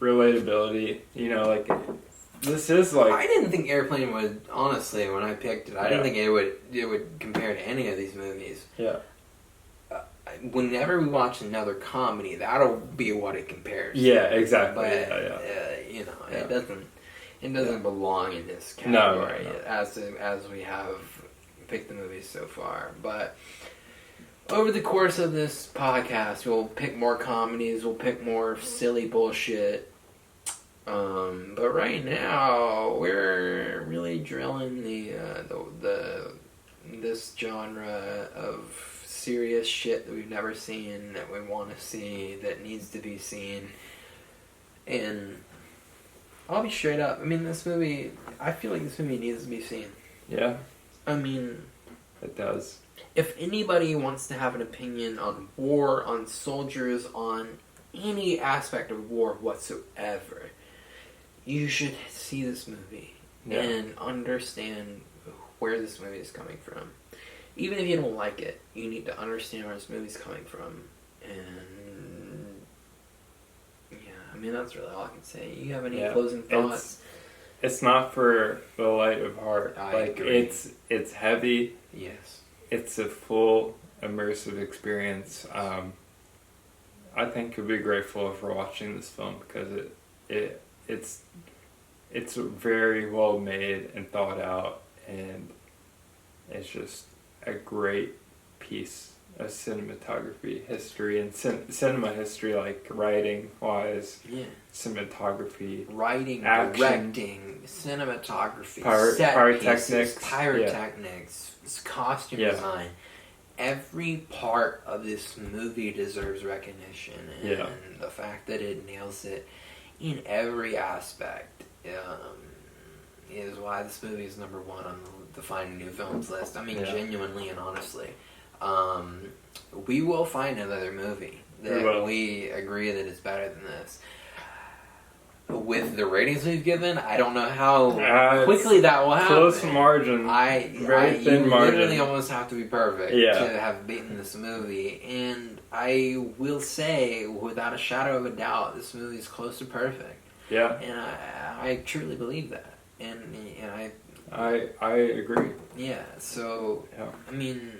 relatability. You know, like this is like. I didn't think Airplane would, honestly, when I picked it, I didn't think it would compare to any of these movies. Yeah. Whenever we watch another comedy, that'll be what it compares. Yeah, exactly. But, it doesn't belong in this category as we have picked the movies so far. But over the course of this podcast, we'll pick more comedies, we'll pick more silly bullshit. But right now, we're really drilling this genre of serious shit that we've never seen, that we want to see, that needs to be seen. And I'll be straight up. I mean, this movie, I feel like this movie needs to be seen. Yeah. I mean, it does. If anybody wants to have an opinion on war, on soldiers, on any aspect of war whatsoever, you should see this movie and understand where this movie is coming from. Even if you don't like it, you need to understand where this movie's coming from. And I mean, that's really all I can say. You have any closing thoughts? it's not for the light of heart. I agree. It's heavy. Yes. It's a full immersive experience. I think you'll be grateful for watching this film because it's very well made and thought out, and it's just a great piece of cinematography history and cinema history, like writing wise, cinematography, writing, action, directing, cinematography, pyrotechnics, costume design. Every part of this movie deserves recognition, and the fact that it nails it in every aspect is why this movie is number one on the Finding New Films list. I mean, genuinely and honestly. We will find another movie that we agree that is better than this. With the ratings we've given, I don't know how quickly that will happen. Close margin. Very thin margin. You literally almost have to be perfect to have beaten this movie. And I will say, without a shadow of a doubt, this movie is close to perfect. Yeah. And I truly believe that. And I agree. Yeah, so, I mean,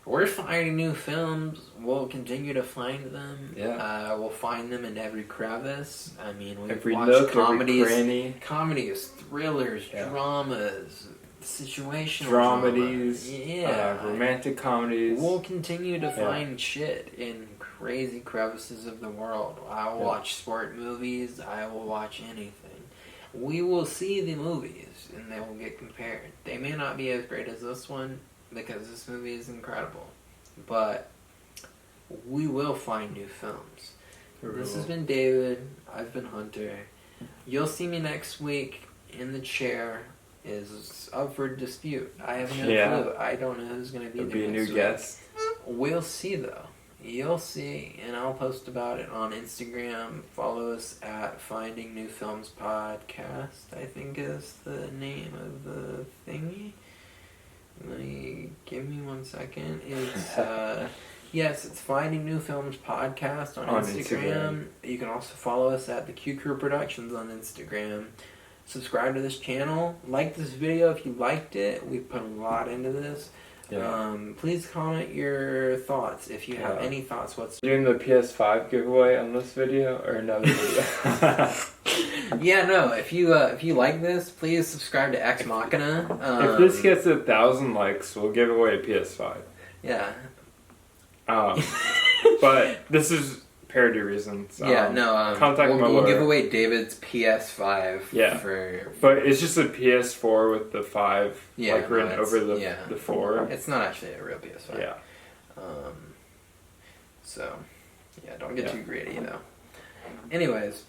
we're finding new films. We'll continue to find them. Yeah. We'll find them in every crevice. I mean, we've watched comedies, thrillers, dramas, situational dramedies, romantic comedies. We'll continue to find shit in crazy crevices of the world. I will watch sport movies. I will watch anything. We will see the movies, and they will get compared. They may not be as great as this one, because this movie is incredible. But we will find new films. This has been David. I've been Hunter. You'll see me next week in the chair is up for dispute. I have no clue. I don't know who's going to be there. There'll be a new guest. We'll see, though. You'll see, and I'll post about it on Instagram. Follow us at Finding New Films Podcast, I think is the name of the thingy. Give me 1 second. It's yes, it's Finding New Films Podcast on Instagram. You can also follow us at the Q Crew Productions on Instagram. Subscribe to this channel. Like this video if you liked it. We put a lot into this. Please comment your thoughts if you have any thoughts whatsoever. Doing the PS5 giveaway on this video or another video? If you like this, please subscribe to Ex Machina. If this gets 1,000 likes, we'll give away a PS5. Yeah. But this is parody reasons. Contact we'll give away David's PS5. But it's just a PS4 with the 5 written over the 4. It's not actually a real PS5. Yeah. Don't get too greedy though. Anyways,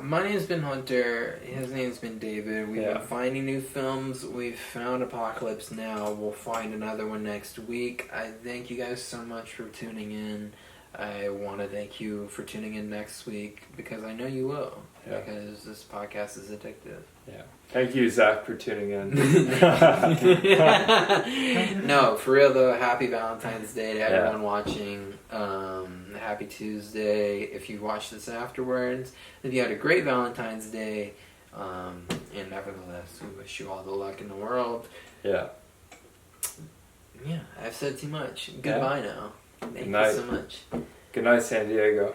my name's been Hunter. His name's been David. We've been finding new films. We've found Apocalypse Now. We'll find another one next week. I thank you guys so much for tuning in. I want to thank you for tuning in next week because I know you will. Because this podcast is addictive. Yeah. Thank you, Zach, for tuning in. No, for real though, happy Valentine's Day to everyone watching. Happy Tuesday if you watch this afterwards. If you had a great Valentine's Day, and nevertheless, we wish you all the luck in the world. Yeah, I've said too much. Goodbye now. Thank you so much. Good night, San Diego.